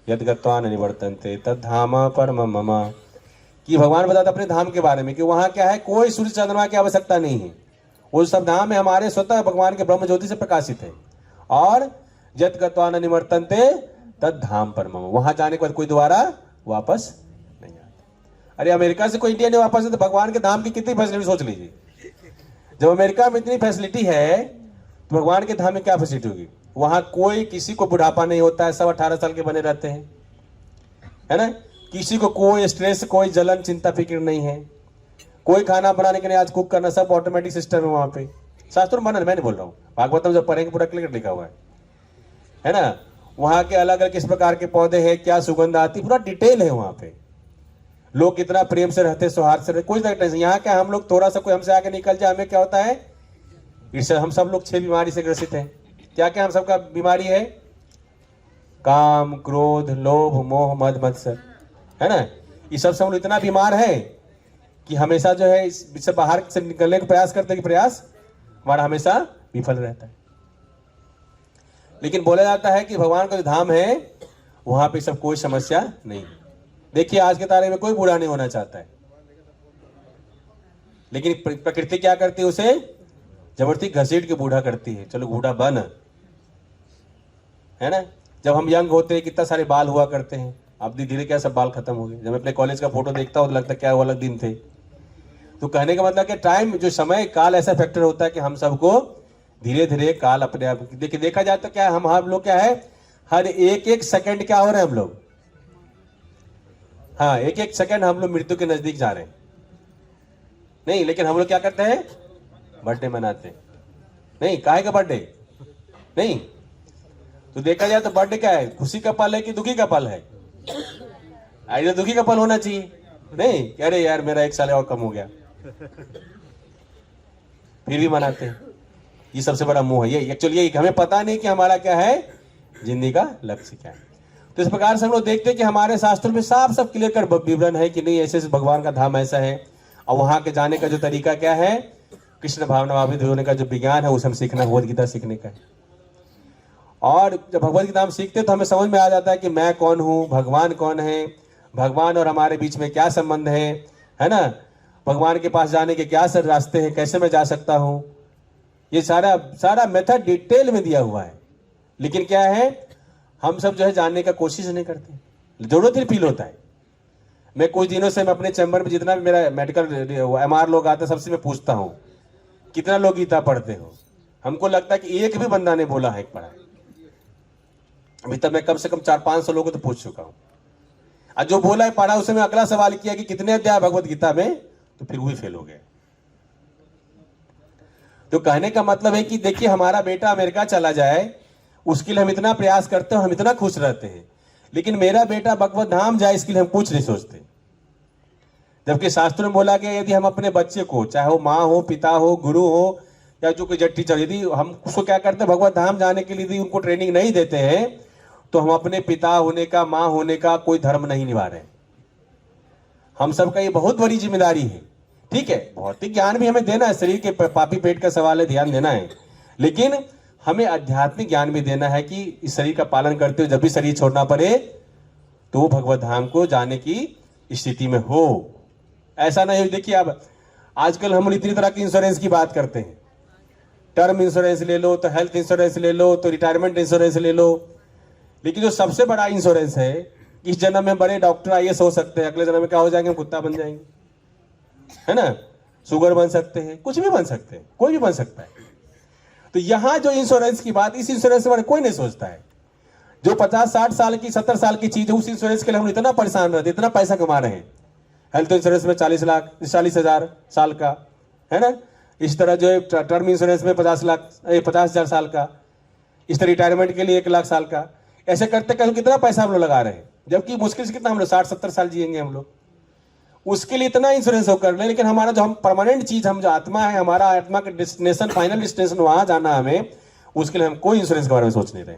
यद गत्वा न निवर्तन्ते तद धाम परम मम, कि भगवान बताते अपने धाम के बारे में कि वहां क्या है, कोई सूर्य चंद्रमा की आवश्यकता नहीं है। वो सब धाम है हमारे स्वतः भगवान के ब्रह्म ज्योति से प्रकाशित है। और यद गत्वा न निवर्तन्ते तद धाम परम मम, वहां जाने के बाद कोई दोबारा वापस नहीं आता। अरे अमेरिका से कोई इंडिया नहीं वापस है तो भगवान के धाम की कितनी फैसिलिटी सोच लीजिए। जब अमेरिका में इतनी फैसिलिटी है तो भगवान के धाम में क्या फैसिलिटी होगी। वहां कोई किसी को बुढ़ापा नहीं होता है, सब 18 साल के बने रहते हैं, है ना। किसी को कोई स्ट्रेस, कोई जलन, चिंता फिक्र नहीं है। कोई खाना बनाने के लिए आज कुक करना, सब ऑटोमेटिक सिस्टम है वहां पे। शास्त्र में मैं नहीं बोल रहा हूँ, भागवतम जब पढ़ेंगे पूरा क्लियर लिखा हुआ है ना। वहां के अलग अलग किस प्रकार के पौधे हैं, क्या सुगंध आती, पूरा डिटेल है वहां पे। लोग कितना प्रेम से रहते, सौहार्द से रहते, कोई टेंशन। यहाँ क्या हम लोग थोड़ा सा कोई हमसे आगे निकल जाए, हमें क्या होता है, इससे हम सब लोग 6 बीमारी से ग्रसित हैं। क्या क्या हम सबका बीमारी है, काम, क्रोध, लोभ, मोह, मद, मत्सर, है ना। ये सब लोग इतना बीमार है कि हमेशा जो है इससे बाहर से निकलने का प्रयास करते हैं, कि प्रयास हमारा हमेशा विफल रहता है। लेकिन बोला जाता है कि भगवान का जो धाम है वहां पे सब कोई समस्या नहीं। देखिए आज के तारे में कोई बूढ़ा नहीं होना चाहता है, लेकिन प्रकृति क्या करती है, उसे जबरदस्ती घसीट के बूढ़ा करती है। चलो बूढ़ा बन, है ना। जब हम यंग होते हैं कितना सारे बाल हुआ करते हैं, अब धीरे धीरे क्या सब बाल खत्म हो गए। जब मैं अपने कॉलेज का फोटो देखता हूँ तो लगता है क्या वो अलग दिन थे। तो कहने का मतलब कि टाइम, जो समय काल ऐसा फैक्टर होता है कि हम सबको धीरे धीरे काल अपने आप देखिए देखा जाए तो क्या हम लोग क्या है, हर एक एक सेकंड क्या हो रहे हैं हम लोग, हाँ एक एक सेकंड हम लोग मृत्यु के नजदीक जा रहे हैं। नहीं, लेकिन हम लोग क्या करते हैं, बर्थडे मनाते हैं। नहीं, काहे का बर्थडे नहीं, तो देखा जाए तो बर्थडे क्या है, खुशी का पल है कि दुखी का पल है। आइडिया दुखी का पल होना चाहिए। नहीं, अरे यार मेरा 1 साल और कम हो गया, फिर भी मनाते हैं। ये सबसे बड़ा मोह है। ये एक्चुअली ये हमें पता नहीं कि हमारा क्या है, जिंदगी का लक्ष्य क्या है। तो इस प्रकार से हम लोग देखते हैं कि हमारे शास्त्रों में साफ सब क्लियर कर विवरण है कि नहीं ऐसे भगवान का धाम ऐसा है, और वहां के जाने का जो तरीका क्या है, कृष्ण भावना भावित होने का जो विज्ञान है उसे हम सीखना, भगवद गीता सीखने का है। और जब भगवद गीता हम सीखते हैं तो हमें समझ में आ जाता है कि मैं कौन हूँ, भगवान कौन है, भगवान और हमारे बीच में क्या संबंध है ना। भगवान के पास जाने के क्या सर रास्ते हैं, कैसे मैं जा सकता हूँ, ये सारा मेथड डिटेल में दिया हुआ है। लेकिन क्या है, हम सब जो है जानने का कोशिश नहीं करते, जरूरत ही फील होता है। मैं कुछ दिनों से मैं अपने चैम्बर में जितना भी मेरा मेडिकल MR लोग आते हैं सबसे मैं पूछता हूँ कितना लोग गीता पढ़ते हो। हमको लगता है कि एक भी बंदा ने बोला है पढ़ा। अभी तक मैं कम से कम 400-500 लोगों को तो पूछ चुका हूँ, और जो बोला है पढ़ा उसे मैं अगला सवाल किया कि कितने अध्याय भगवत गीता में, तो फिर वही फेल हो गए। तो कहने का मतलब है कि देखिए हमारा बेटा अमेरिका चला जाए उसके लिए हम इतना प्रयास करते हैं, हम इतना खुश रहते हैं, लेकिन मेरा बेटा भगवत धाम जाए इसके लिए हम कुछ नहीं सोचते। जबकि शास्त्रों में बोला गया यदि हम अपने बच्चे को, चाहे वो माँ हो, पिता हो, गुरु हो, या जो कोई टीचर, यदि हम उसको क्या करते हैं, भगवत धाम जाने के लिए यदि उनको ट्रेनिंग नहीं देते हैं तो हम अपने पिता होने का, माँ होने का कोई धर्म नहीं निभा रहे। हम सबका ये बहुत बड़ी जिम्मेदारी है। ठीक है, भौतिक ज्ञान भी हमें देना है, शरीर के पापी पेट का सवाल है, ध्यान देना है, लेकिन हमें आध्यात्मिक ज्ञान भी देना है कि इस शरीर का पालन करते हुए जब भी शरीर छोड़ना पड़े तो वो भगवत धाम को जाने की स्थिति में हो। ऐसा नहीं हो, देखिए अब आजकल हम इतनी तरह की इंश्योरेंस की बात करते हैं, टर्म इंश्योरेंस ले लो, तो हेल्थ इंश्योरेंस ले लो, तो रिटायरमेंट इंश्योरेंस ले लो, लेकिन जो सबसे बड़ा इंश्योरेंस है, इस जन्म में बड़े डॉक्टर IAS हो सकते हैं, अगले जन्म में क्या हो जाएंगे, हम कुत्ता बन जाएंगे, है ना, शुगर बन सकते हैं, कुछ भी बन सकते हैं, कोई भी बन सकता है। तो यहां जो इंश्योरेंस की बात, इस इंश्योरेंस के बारे में कोई नहीं सोचता है। जो 50-60 साल की, 70 साल की चीज है, उस इंश्योरेंस के लिए हम इतना परेशान रहते, इतना पैसा कमा रहे हैं। हेल्थ इंश्योरेंस में 40 लाख, 40,000 साल का, है ना। इस तरह जो है टर्म इंश्योरेंस में 50,000 साल का, इस तरह रिटायरमेंट के लिए 1 लाख साल का। ऐसे करते करते कितना पैसा हम लोग लगा रहे हैं, जबकि मुश्किल से कितना हम लोग 60-70 साल जिएंगे हम लोग, उसके लिए इतना इंश्योरेंस हो कर रहे हैं। लेकिन हमारा जो हम परमानेंट चीज, हम जो आत्मा है, हमारा आत्मा का डेस्टिनेशन, फाइनल डेस्टिनेशन वहां जाना हमें, उसके लिए हम कोई इंश्योरेंस के बारे में सोच नहीं रहे।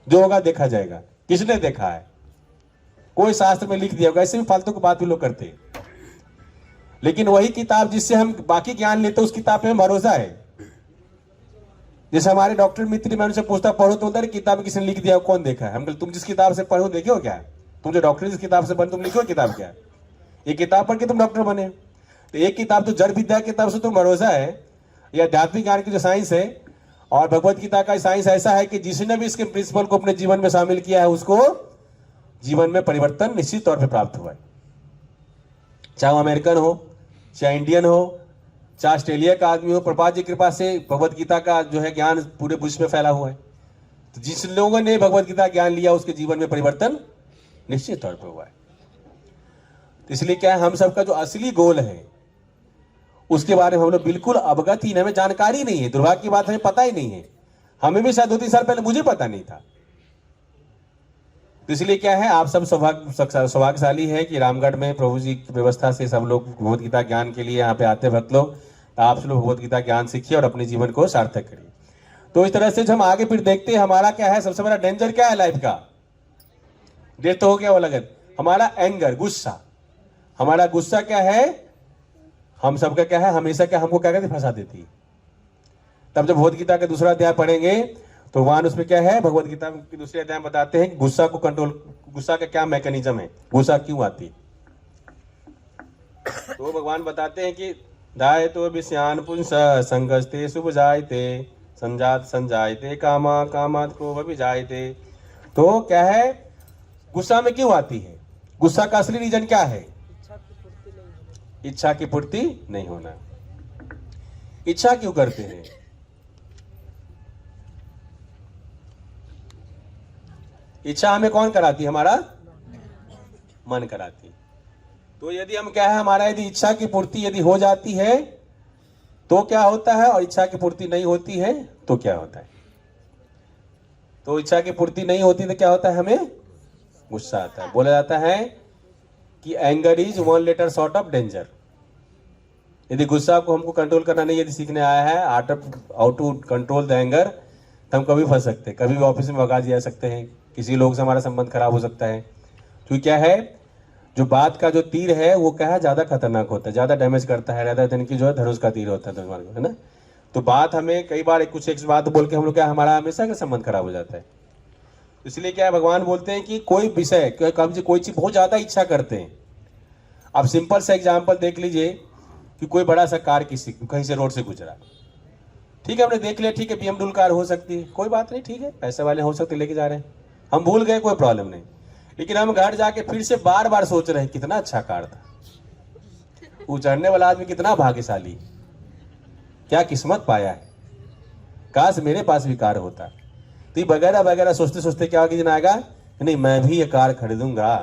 जो होगा देखा जाएगा। किसने देखा है, कोई शास्त्र में लिख दिया होगा, ऐसे भी फालतू की बात भी लोग करते हैं। लेकिन वही किताब जिससे हम बाकी ज्ञान लेते, उस किताब पे भरोसा है। जैसे हमारे डॉक्टर मित्र, मैं उनसे पूछता पढ़ो तो उधर किताब किसने लिख दिया, कौन देखा है। हम कहते तुम जिस किताब से पढ़ो देखे हो क्या, तुम जो डॉक्टर जिस किताब से बने तुम लिखो किताब क्या, ये किताब पढ़ के तुम डॉक्टर बने। तो एक किताब तो जड़ विद्या किताब से तुम भरोसा है, या आध्यात्मिक ज्ञान की जो साइंस है, और भगवत गीता का साइंस ऐसा है कि जिसने भी इसके प्रिंसिपल को अपने जीवन में शामिल किया है उसको जीवन में परिवर्तन निश्चित तौर पर प्राप्त हुआ है। चाहे वो अमेरिकन हो, चाहे इंडियन हो, चाहे ऑस्ट्रेलिया का आदमी हो, प्रभुपाद जी की कृपा से भगवत गीता का जो है ज्ञान पूरे विश्व में फैला हुआ है। तो जिस लोगों ने भगवत गीता ज्ञान लिया उसके जीवन में परिवर्तन निश्चित तौर पर हुआ है। तो इसलिए क्या है, हम सबका जो असली गोल है उसके बारे में हम लोग बिल्कुल अवगत ही नहीं, हमें जानकारी नहीं है। दुर्भाग्य की बात, हमें पता ही नहीं है। हमें भी शायद 2-3 साल पहले मुझे पता नहीं था। तो इसलिए क्या है, आप सब सौभाग्यशाली है कि रामगढ़ में प्रभु जी की व्यवस्था से सब लोग भगवत गीता ज्ञान के लिए यहाँ पे आते भक्त लोग। तो आप सब लोग भगवत गीता ज्ञान सीखिए और अपने जीवन को सार्थक करिए। तो इस तरह से जब हम आगे फिर देखते हैं, हमारा क्या है, सबसे बड़ा डेंजर क्या है लाइफ का, डेट तो हो गया वो लगन, हमारा एंगर, गुस्सा। हमारा गुस्सा क्या है, हम सबका क्या है, हमेशा क्या हमको क्या कहते, फंसा देती है। तब जब भगवत गीता का दूसरा अध्याय पढ़ेंगे तो वहां उसमें क्या है, भगवत गीता के दूसरे अध्याय में बताते हैं कि गुस्सा को कंट्रोल, गुस्सा का क्या मैकेनिज्म है, गुस्सा क्यों आती है। तो भगवान बताते हैं कि दाय तो विषयान पुंस संगस्ते शुभ जायते संजात संजायते कामा कामात को वह भी जायते। तो क्या है, गुस्सा में क्यों आती है, गुस्सा का असली रीजन क्या है, इच्छा की पूर्ति नहीं होना। इच्छा क्यों करते हैं, इच्छा हमें कौन कराती है, हमारा मन कराती। तो यदि हम क्या है, हमारा यदि इच्छा की पूर्ति यदि हो जाती है तो क्या होता है, और इच्छा की पूर्ति नहीं होती है तो क्या होता है। तो इच्छा की पूर्ति नहीं होती तो क्या होता है, हमें गुस्सा आता है। बोला जाता है कि anger is 1 letter short of danger. यदि गुस्सा को हमको कंट्रोल करना नहीं यदि सीखने आया है, how to control the anger, तो हम कभी फंस सकते हैं, कभी भी ऑफिस में भगा जा सकते हैं, किसी लोग से हमारा संबंध खराब हो सकता है। क्योंकि क्या है, जो बात का जो तीर है वो क्या है, ज्यादा खतरनाक होता है, ज्यादा डैमेज करता है, ज्यादा दिन की जो है धनुष का तीर होता है, है ना। तो बात हमें कई बार कुछ एक बात बोल के हम लोग क्या, हमारा हमेशा का संबंध खराब हो जाता है। इसलिए क्या है, भगवान बोलते हैं कि कोई विषय, कोई चीज बहुत ज्यादा इच्छा करते हैं। अब सिंपल सा एग्जाम्पल देख लीजिए कि कोई बड़ा सा कार किसी कहीं से रोड से गुजरा, ठीक है, हमने देख लिया, ठीक है, BMW कार हो सकती है, कोई बात नहीं, ठीक है, पैसे वाले हो सकते लेके जा रहे हैं, हम भूल गए, कोई प्रॉब्लम नहीं। लेकिन हम घर जाके फिर से बार बार सोच रहे हैं कितना अच्छा कार था, वो चढ़ने वाला आदमी कितना भाग्यशाली, क्या किस्मत पाया है, काश मेरे पास भी कार होता। तो वगैरह वगैरह सोचते सोचते क्या दिन आएगा, नहीं मैं भी ये कार खरीदूंगा,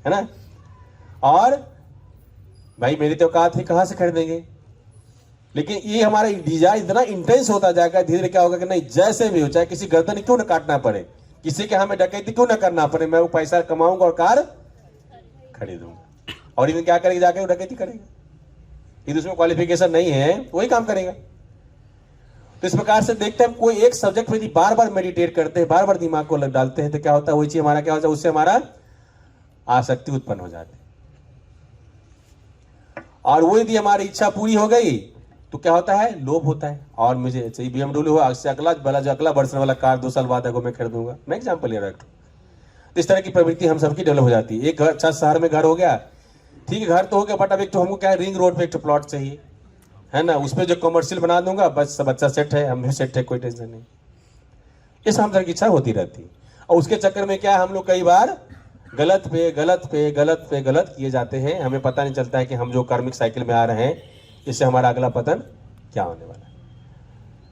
है ना। और भाई मेरी तो औकात है, कहां से खरीदेंगे। लेकिन ये हमारा डिजायर इतना इंटेंस होता जाएगा, धीरे धीरे क्या होगा कि नहीं, जैसे भी हो, चाहे किसी गर्दन क्यों ना काटना पड़े, किसी के हमें डकैती क्यों ना करना पड़े, मैं वो पैसा कमाऊंगा और कार खरीदूंगा। और इवन क्या करेगा, जाकर डकैती करेगा, यदि उसमें क्वालिफिकेशन नहीं है वही काम करेगा। तो इस प्रकार से देखते हैं, कोई एक सब्जेक्ट में बार बार मेडिटेट करते हैं, बार बार दिमाग को डालते हैं, तो क्या होता है, वही चीज हमारा क्या होता है, उससे हमारा आसक्ति उत्पन्न हो जाती है। और वो यदि हमारी इच्छा पूरी हो गई तो क्या होता है, लोभ होता है, और मुझे चाहिए BMW हो, उससे अगला वर्षन वाला कार 2 साल बाद मैं खरीदूंगा। मैं एग्जाम्पल ले रहा हूं। तो इस तरह की प्रवृत्ति हम सबकी डेवलप हो जाती है। एक घर, अच्छा शहर में घर हो गया, ठीक है, घर तो हो गया, बट अब एक तो हमको क्या है, रिंग रोड पे एक प्लॉट चाहिए, है ना, उस पर जो कमर्शियल बना दूंगा, बस सब अच्छा सेट है, हम भी सेट है, कोई टेंशन नहीं। इस हम तरह की इच्छा होती रहती है, और उसके चक्कर में क्या हम लोग कई बार गलत पे गलत पे गलत पे गलत किए जाते हैं। हमें पता नहीं चलता है कि हम जो कार्मिक साइकिल में आ रहे हैं, इससे हमारा अगला पतन क्या होने वाला है।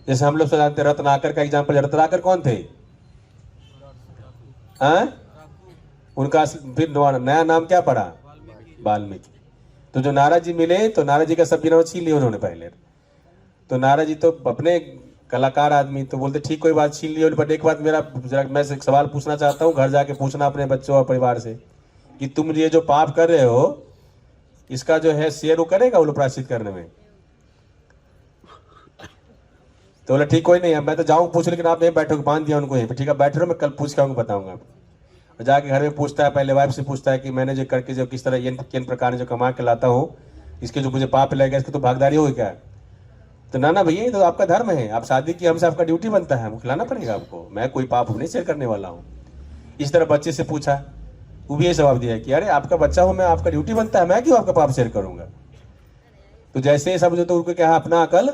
जैसे हम लोग जानते हैं, रत्नाकर का एग्जाम्पल, रत्नाकर कौन थे, उनका फिर नया नाम क्या पड़ा, वाल्मीकि। तो जो नारद जी मिले तो नारद जी का सब्जी नाम छीन लिया उन्होंने पहले। तो नारद जी तो अपने कलाकार आदमी, तो बोलते ठीक कोई बात छीन लिया, बट एक बात मेरा जरा मैं एक सवाल पूछना चाहता हूँ, घर जाके पूछना अपने बच्चों और परिवार से कि तुम ये जो पाप कर रहे हो इसका जो है शेयर वो करेगा वो प्रायश्चित करने में। तो बोला ठीक कोई नहीं है, मैं तो जाऊँ पूछ, लेकिन आप यहीं बैठो, बांध दिया उनको यहीं पे, ठीक है बैठ रहे हो, मैं कल पूछ के आऊँगा, बताऊंगा। और जाके घर में पूछता है, पहले वाइफ से पूछता है कि मैंने जो करके जो किस तरह किन प्रकार जो कमा के लाता हूँ, इसके जो मुझे पाप लगेगा, इसकी तो भागीदारी होगी क्या। तो ना भैया, ये तो आपका धर्म है, आप शादी की, हमसे आपका ड्यूटी बनता है, हमको खिलाना पड़ेगा आपको, मैं कोई पाप नहीं शेयर करने वाला हूँ। इस तरह बच्चे से पूछा, वो भी ये जवाब दिया कि अरे आपका बच्चा हूँ मैं, आपका ड्यूटी बनता है, मैं क्यों आपका पाप शेयर करूंगा। तो जैसे ही समझो तो उनको क्या अपना अकल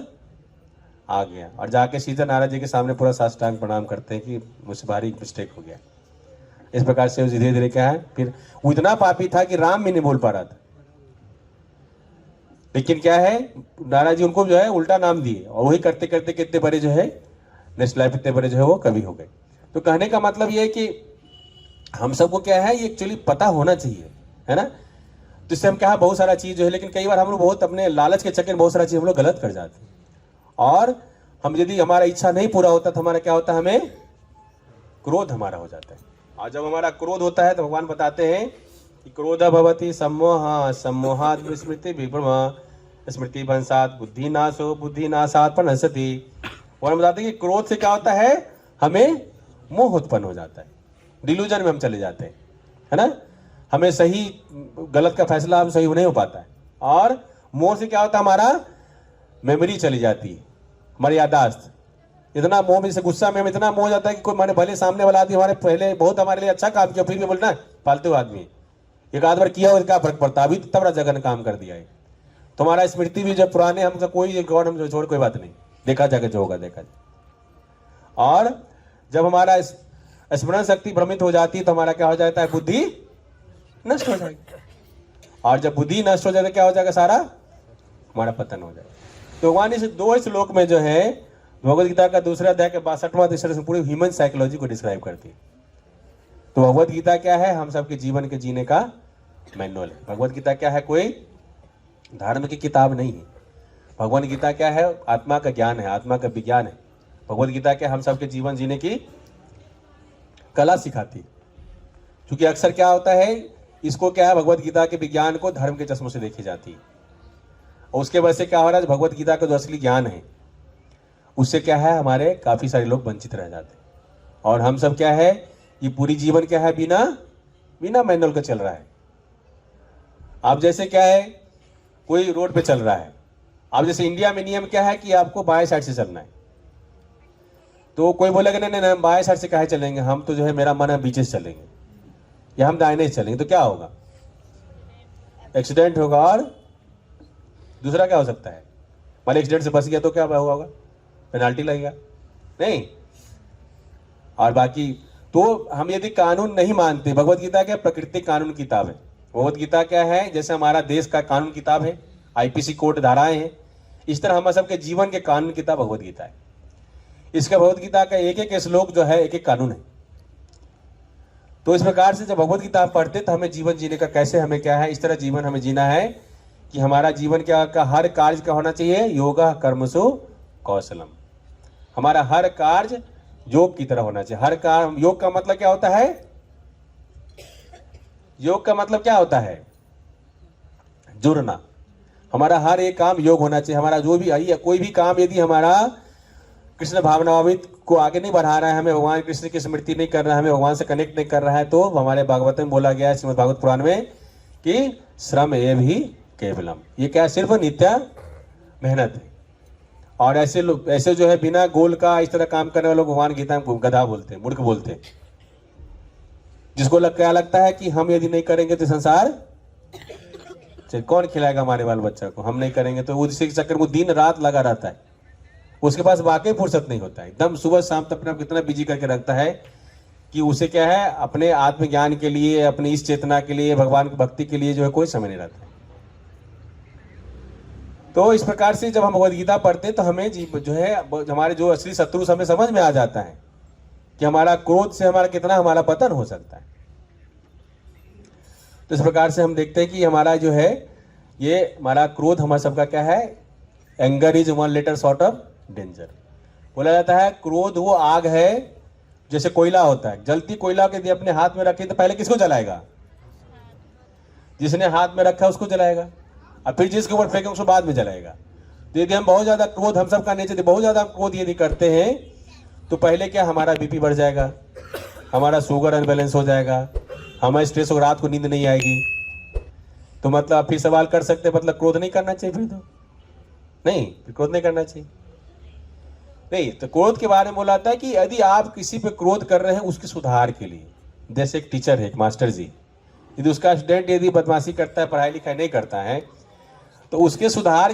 आ गया, और जाके सीधा नारद जी के सामने पूरा साष्टांग प्रणाम करते हैं कि मुझसे भारी मिस्टेक हो गया। इस प्रकार से धीरे धीरे क्या है, फिर वो इतना पापी था कि राम भी नहीं बोल पा रहा था। लेकिन क्या है, नारायण जी उनको जो है उल्टा नाम दिए, और वही करते करते कितने बड़े जो है नेक्स्ट लाइफ, इतने बड़े जो है वो कवि हो गए। तो कहने का मतलब ये है कि हम सबको क्या है, ये एक्चुअली पता होना चाहिए, है ना। तो इससे हम क्या है, बहुत सारा चीज़ जो है, लेकिन कई बार हम लोग बहुत अपने लालच के चक्कर में बहुत सारा चीज़ हम लोग गलत कर जाते हैं। और हम यदि हमारा इच्छा नहीं पूरा होता तो हमारा क्या होता है, हमें क्रोध हमारा हो जाता है। और जब हमारा क्रोध होता है तो भगवान बताते हैं कि क्रोध भवति सम्मोहा, सम्मोहात् स्मृति विभ्रम, स्मृति भंसात् बुद्धि नाशो, बुद्धि नाशात् प्रणश्यति। और हम बताते हैं कि क्रोध से क्या होता है, हमें मोह उत्पन्न हो जाता है, डिल्यूजन में हम चले जाते हैं, है ना। हमें सही गलत का फैसला हम सही नहीं हो पाता है। और मोह से क्या होता है, हमारा मेमोरी चली जाती है, हमारी यादाश्त। इतना मोह में से गुस्सा में हम इतना मोह हो जाता है कि कोई माने भले सामने वाला आदमी हमारे पहले बहुत हमारे लिए अच्छा काम किया, फिर भी बोलना फालतू आदमी, एक आध बार किया हो क्या फर्क पड़ता, अभी तब बड़ा जगन काम कर दिया है। तुम्हारा स्मृति भी जब पुराने हम कोई गॉड हम छोड़, कोई बात नहीं, देखा जाके जो होगा देखा जाए। और जब हमारा स्मरण शक्ति भ्रमित हो जाती है तो हमारा क्या हो जाता है, बुद्धि नष्ट हो जाएगी। और जब बुद्धि नष्ट हो जाए तो क्या हो जाएगा, सारा हमारा पतन हो जाएगा। तो भगवान इस 2 श्लोक में जो है भगवद गीता का दूसरा अध्याय के 62वां तीसरे से पूरी ह्यूमन साइकोलॉजी को डिस्क्राइब करती है। तो भगवद गीता क्या है, हम सबके जीवन के जीने का मैनुअल है। भगवद गीता क्या है, कोई धर्म की किताब नहीं है। भगवद गीता क्या है, आत्मा का ज्ञान है, आत्मा का विज्ञान है। भगवद गीता क्या हम सबके जीवन जीने की कला सिखाती है। क्योंकि अक्सर क्या होता है, इसको क्या है, भगवद गीता के विज्ञान को धर्म के चश्मों से देखी जाती है। और उसके वजह से क्या हो रहा है, भगवद गीता का जो असली ज्ञान है उससे क्या है, हमारे काफी सारे लोग वंचित रह जाते हैं। और हम सब क्या है, ये पूरी जीवन क्या है, बिना मैनुअल का चल रहा है। आप जैसे क्या है, कोई रोड पे चल रहा है, आप जैसे इंडिया में नियम क्या है कि आपको बाएं साइड से चलना है। तो कोई बोलेगा नहीं नहीं, हम बाएं साइड से काहे चलेंगे, हम तो जो है मेरा मन है बीचे से चलेंगे, या हम दाहिने से चलेंगे। तो क्या होगा, एक्सीडेंट होगा। और दूसरा क्या हो सकता है, मान एक्सीडेंट से बच गया तो क्या होगा, पेनाल्टी लगेगा नहीं। और बाकी तो हम यदि कानून नहीं मानते, भगवद गीता क्या प्रकृति कानून किताब है। भगवद गीता क्या है, जैसे हमारा देश का कानून किताब है, आईपीसी कोड धाराएं हैं, इस तरह हम सबके जीवन के कानून किताब भगवद गीता है। इसका भगवद गीता का एक एक श्लोक जो है एक एक कानून है। तो इस प्रकार से जब भगवद गीता पढ़ते तो हमें जीवन जीने का कैसे, हमें क्या है, इस तरह जीवन हमें जीना है कि हमारा जीवन क्या का हर कार्य का होना चाहिए, योगा कर्मसु कौशलम। हमारा हर कार्य योग की तरह होना चाहिए। हर कार्य, योग का मतलब क्या होता है, योग का मतलब क्या होता है, जुड़ना। हमारा हर एक काम योग होना चाहिए। हमारा जो भी आई कोई भी काम यदि हमारा कृष्ण भावनावित को आगे नहीं बढ़ा रहा है, हमें भगवान कृष्ण की स्मृति नहीं कर रहा है, हमें भगवान से कनेक्ट नहीं कर रहा है, तो हमारे भागवत में बोला गया है, श्रीमद् भागवत पुराण में, कि श्रम एव ही केवलम। ये क्या है, सिर्फ नित्य मेहनत है। और ऐसे लोग, ऐसे जो है बिना गोल का इस तरह काम करने वाले लोग भगवान गीता में गधा बोलते हैं, मूर्ख बोलते हैं। जिसको क्या लगता है कि हम यदि नहीं करेंगे तो संसार कौन खिलाएगा हमारे बाल बच्चा को, हम नहीं करेंगे तो उसी के चक्कर में दिन रात लगा रहता है। उसके पास वाकई फुर्सत नहीं होता है, एकदम सुबह शाम तक अपने आप कितना बिजी करके रखता है कि उसे क्या है, अपने आत्मज्ञान के लिए, अपनी इस चेतना के लिए, भगवान की भक्ति के लिए जो है कोई समय नहीं रहता है। तो इस प्रकार से जब हम भगवद गीता पढ़ते तो हमें जो है हमारे जो असली शत्रु हमें समझ में आ जाता है कि हमारा क्रोध से हमारा कितना हमारा पतन हो सकता है। तो इस प्रकार से हम देखते हैं कि हमारा जो है ये हमारा क्रोध हमारा सबका क्या है, anger is 1 litre short of danger. बोला जाता है क्रोध वो आग है जैसे कोयला होता है, जलती कोयला के यदि अपने हाथ में रखे तो पहले किसको जलाएगा, जिसने हाथ में रखा उसको जलाएगा, और फिर जिसके ऊपर फेंके उसको बाद में जलाएगा। तो यदि हम बहुत ज्यादा क्रोध, हम सबका नेचर बहुत ज्यादा क्रोध यदि करते हैं तो पहले क्या, हमारा बीपी बढ़ जाएगा, हमारा शुगर अनबैलेंस हो जाएगा, हमें स्ट्रेस होगा, रात को नींद नहीं आएगी। तो मतलब फिर सवाल कर सकते, मतलब क्रोध नहीं करना चाहिए, फिर तो नहीं, फिर क्रोध नहीं करना चाहिए नहीं। तो क्रोध के बारे में बोला जाता है कि यदि आप किसी पे क्रोध कर रहे हैं उसके सुधार के लिए, जैसे एक टीचर है, एक मास्टर जी, यदि उसका स्टूडेंट यदि बदमाशी करता है, पढ़ाई लिखाई नहीं करता है, तो उसके सुधार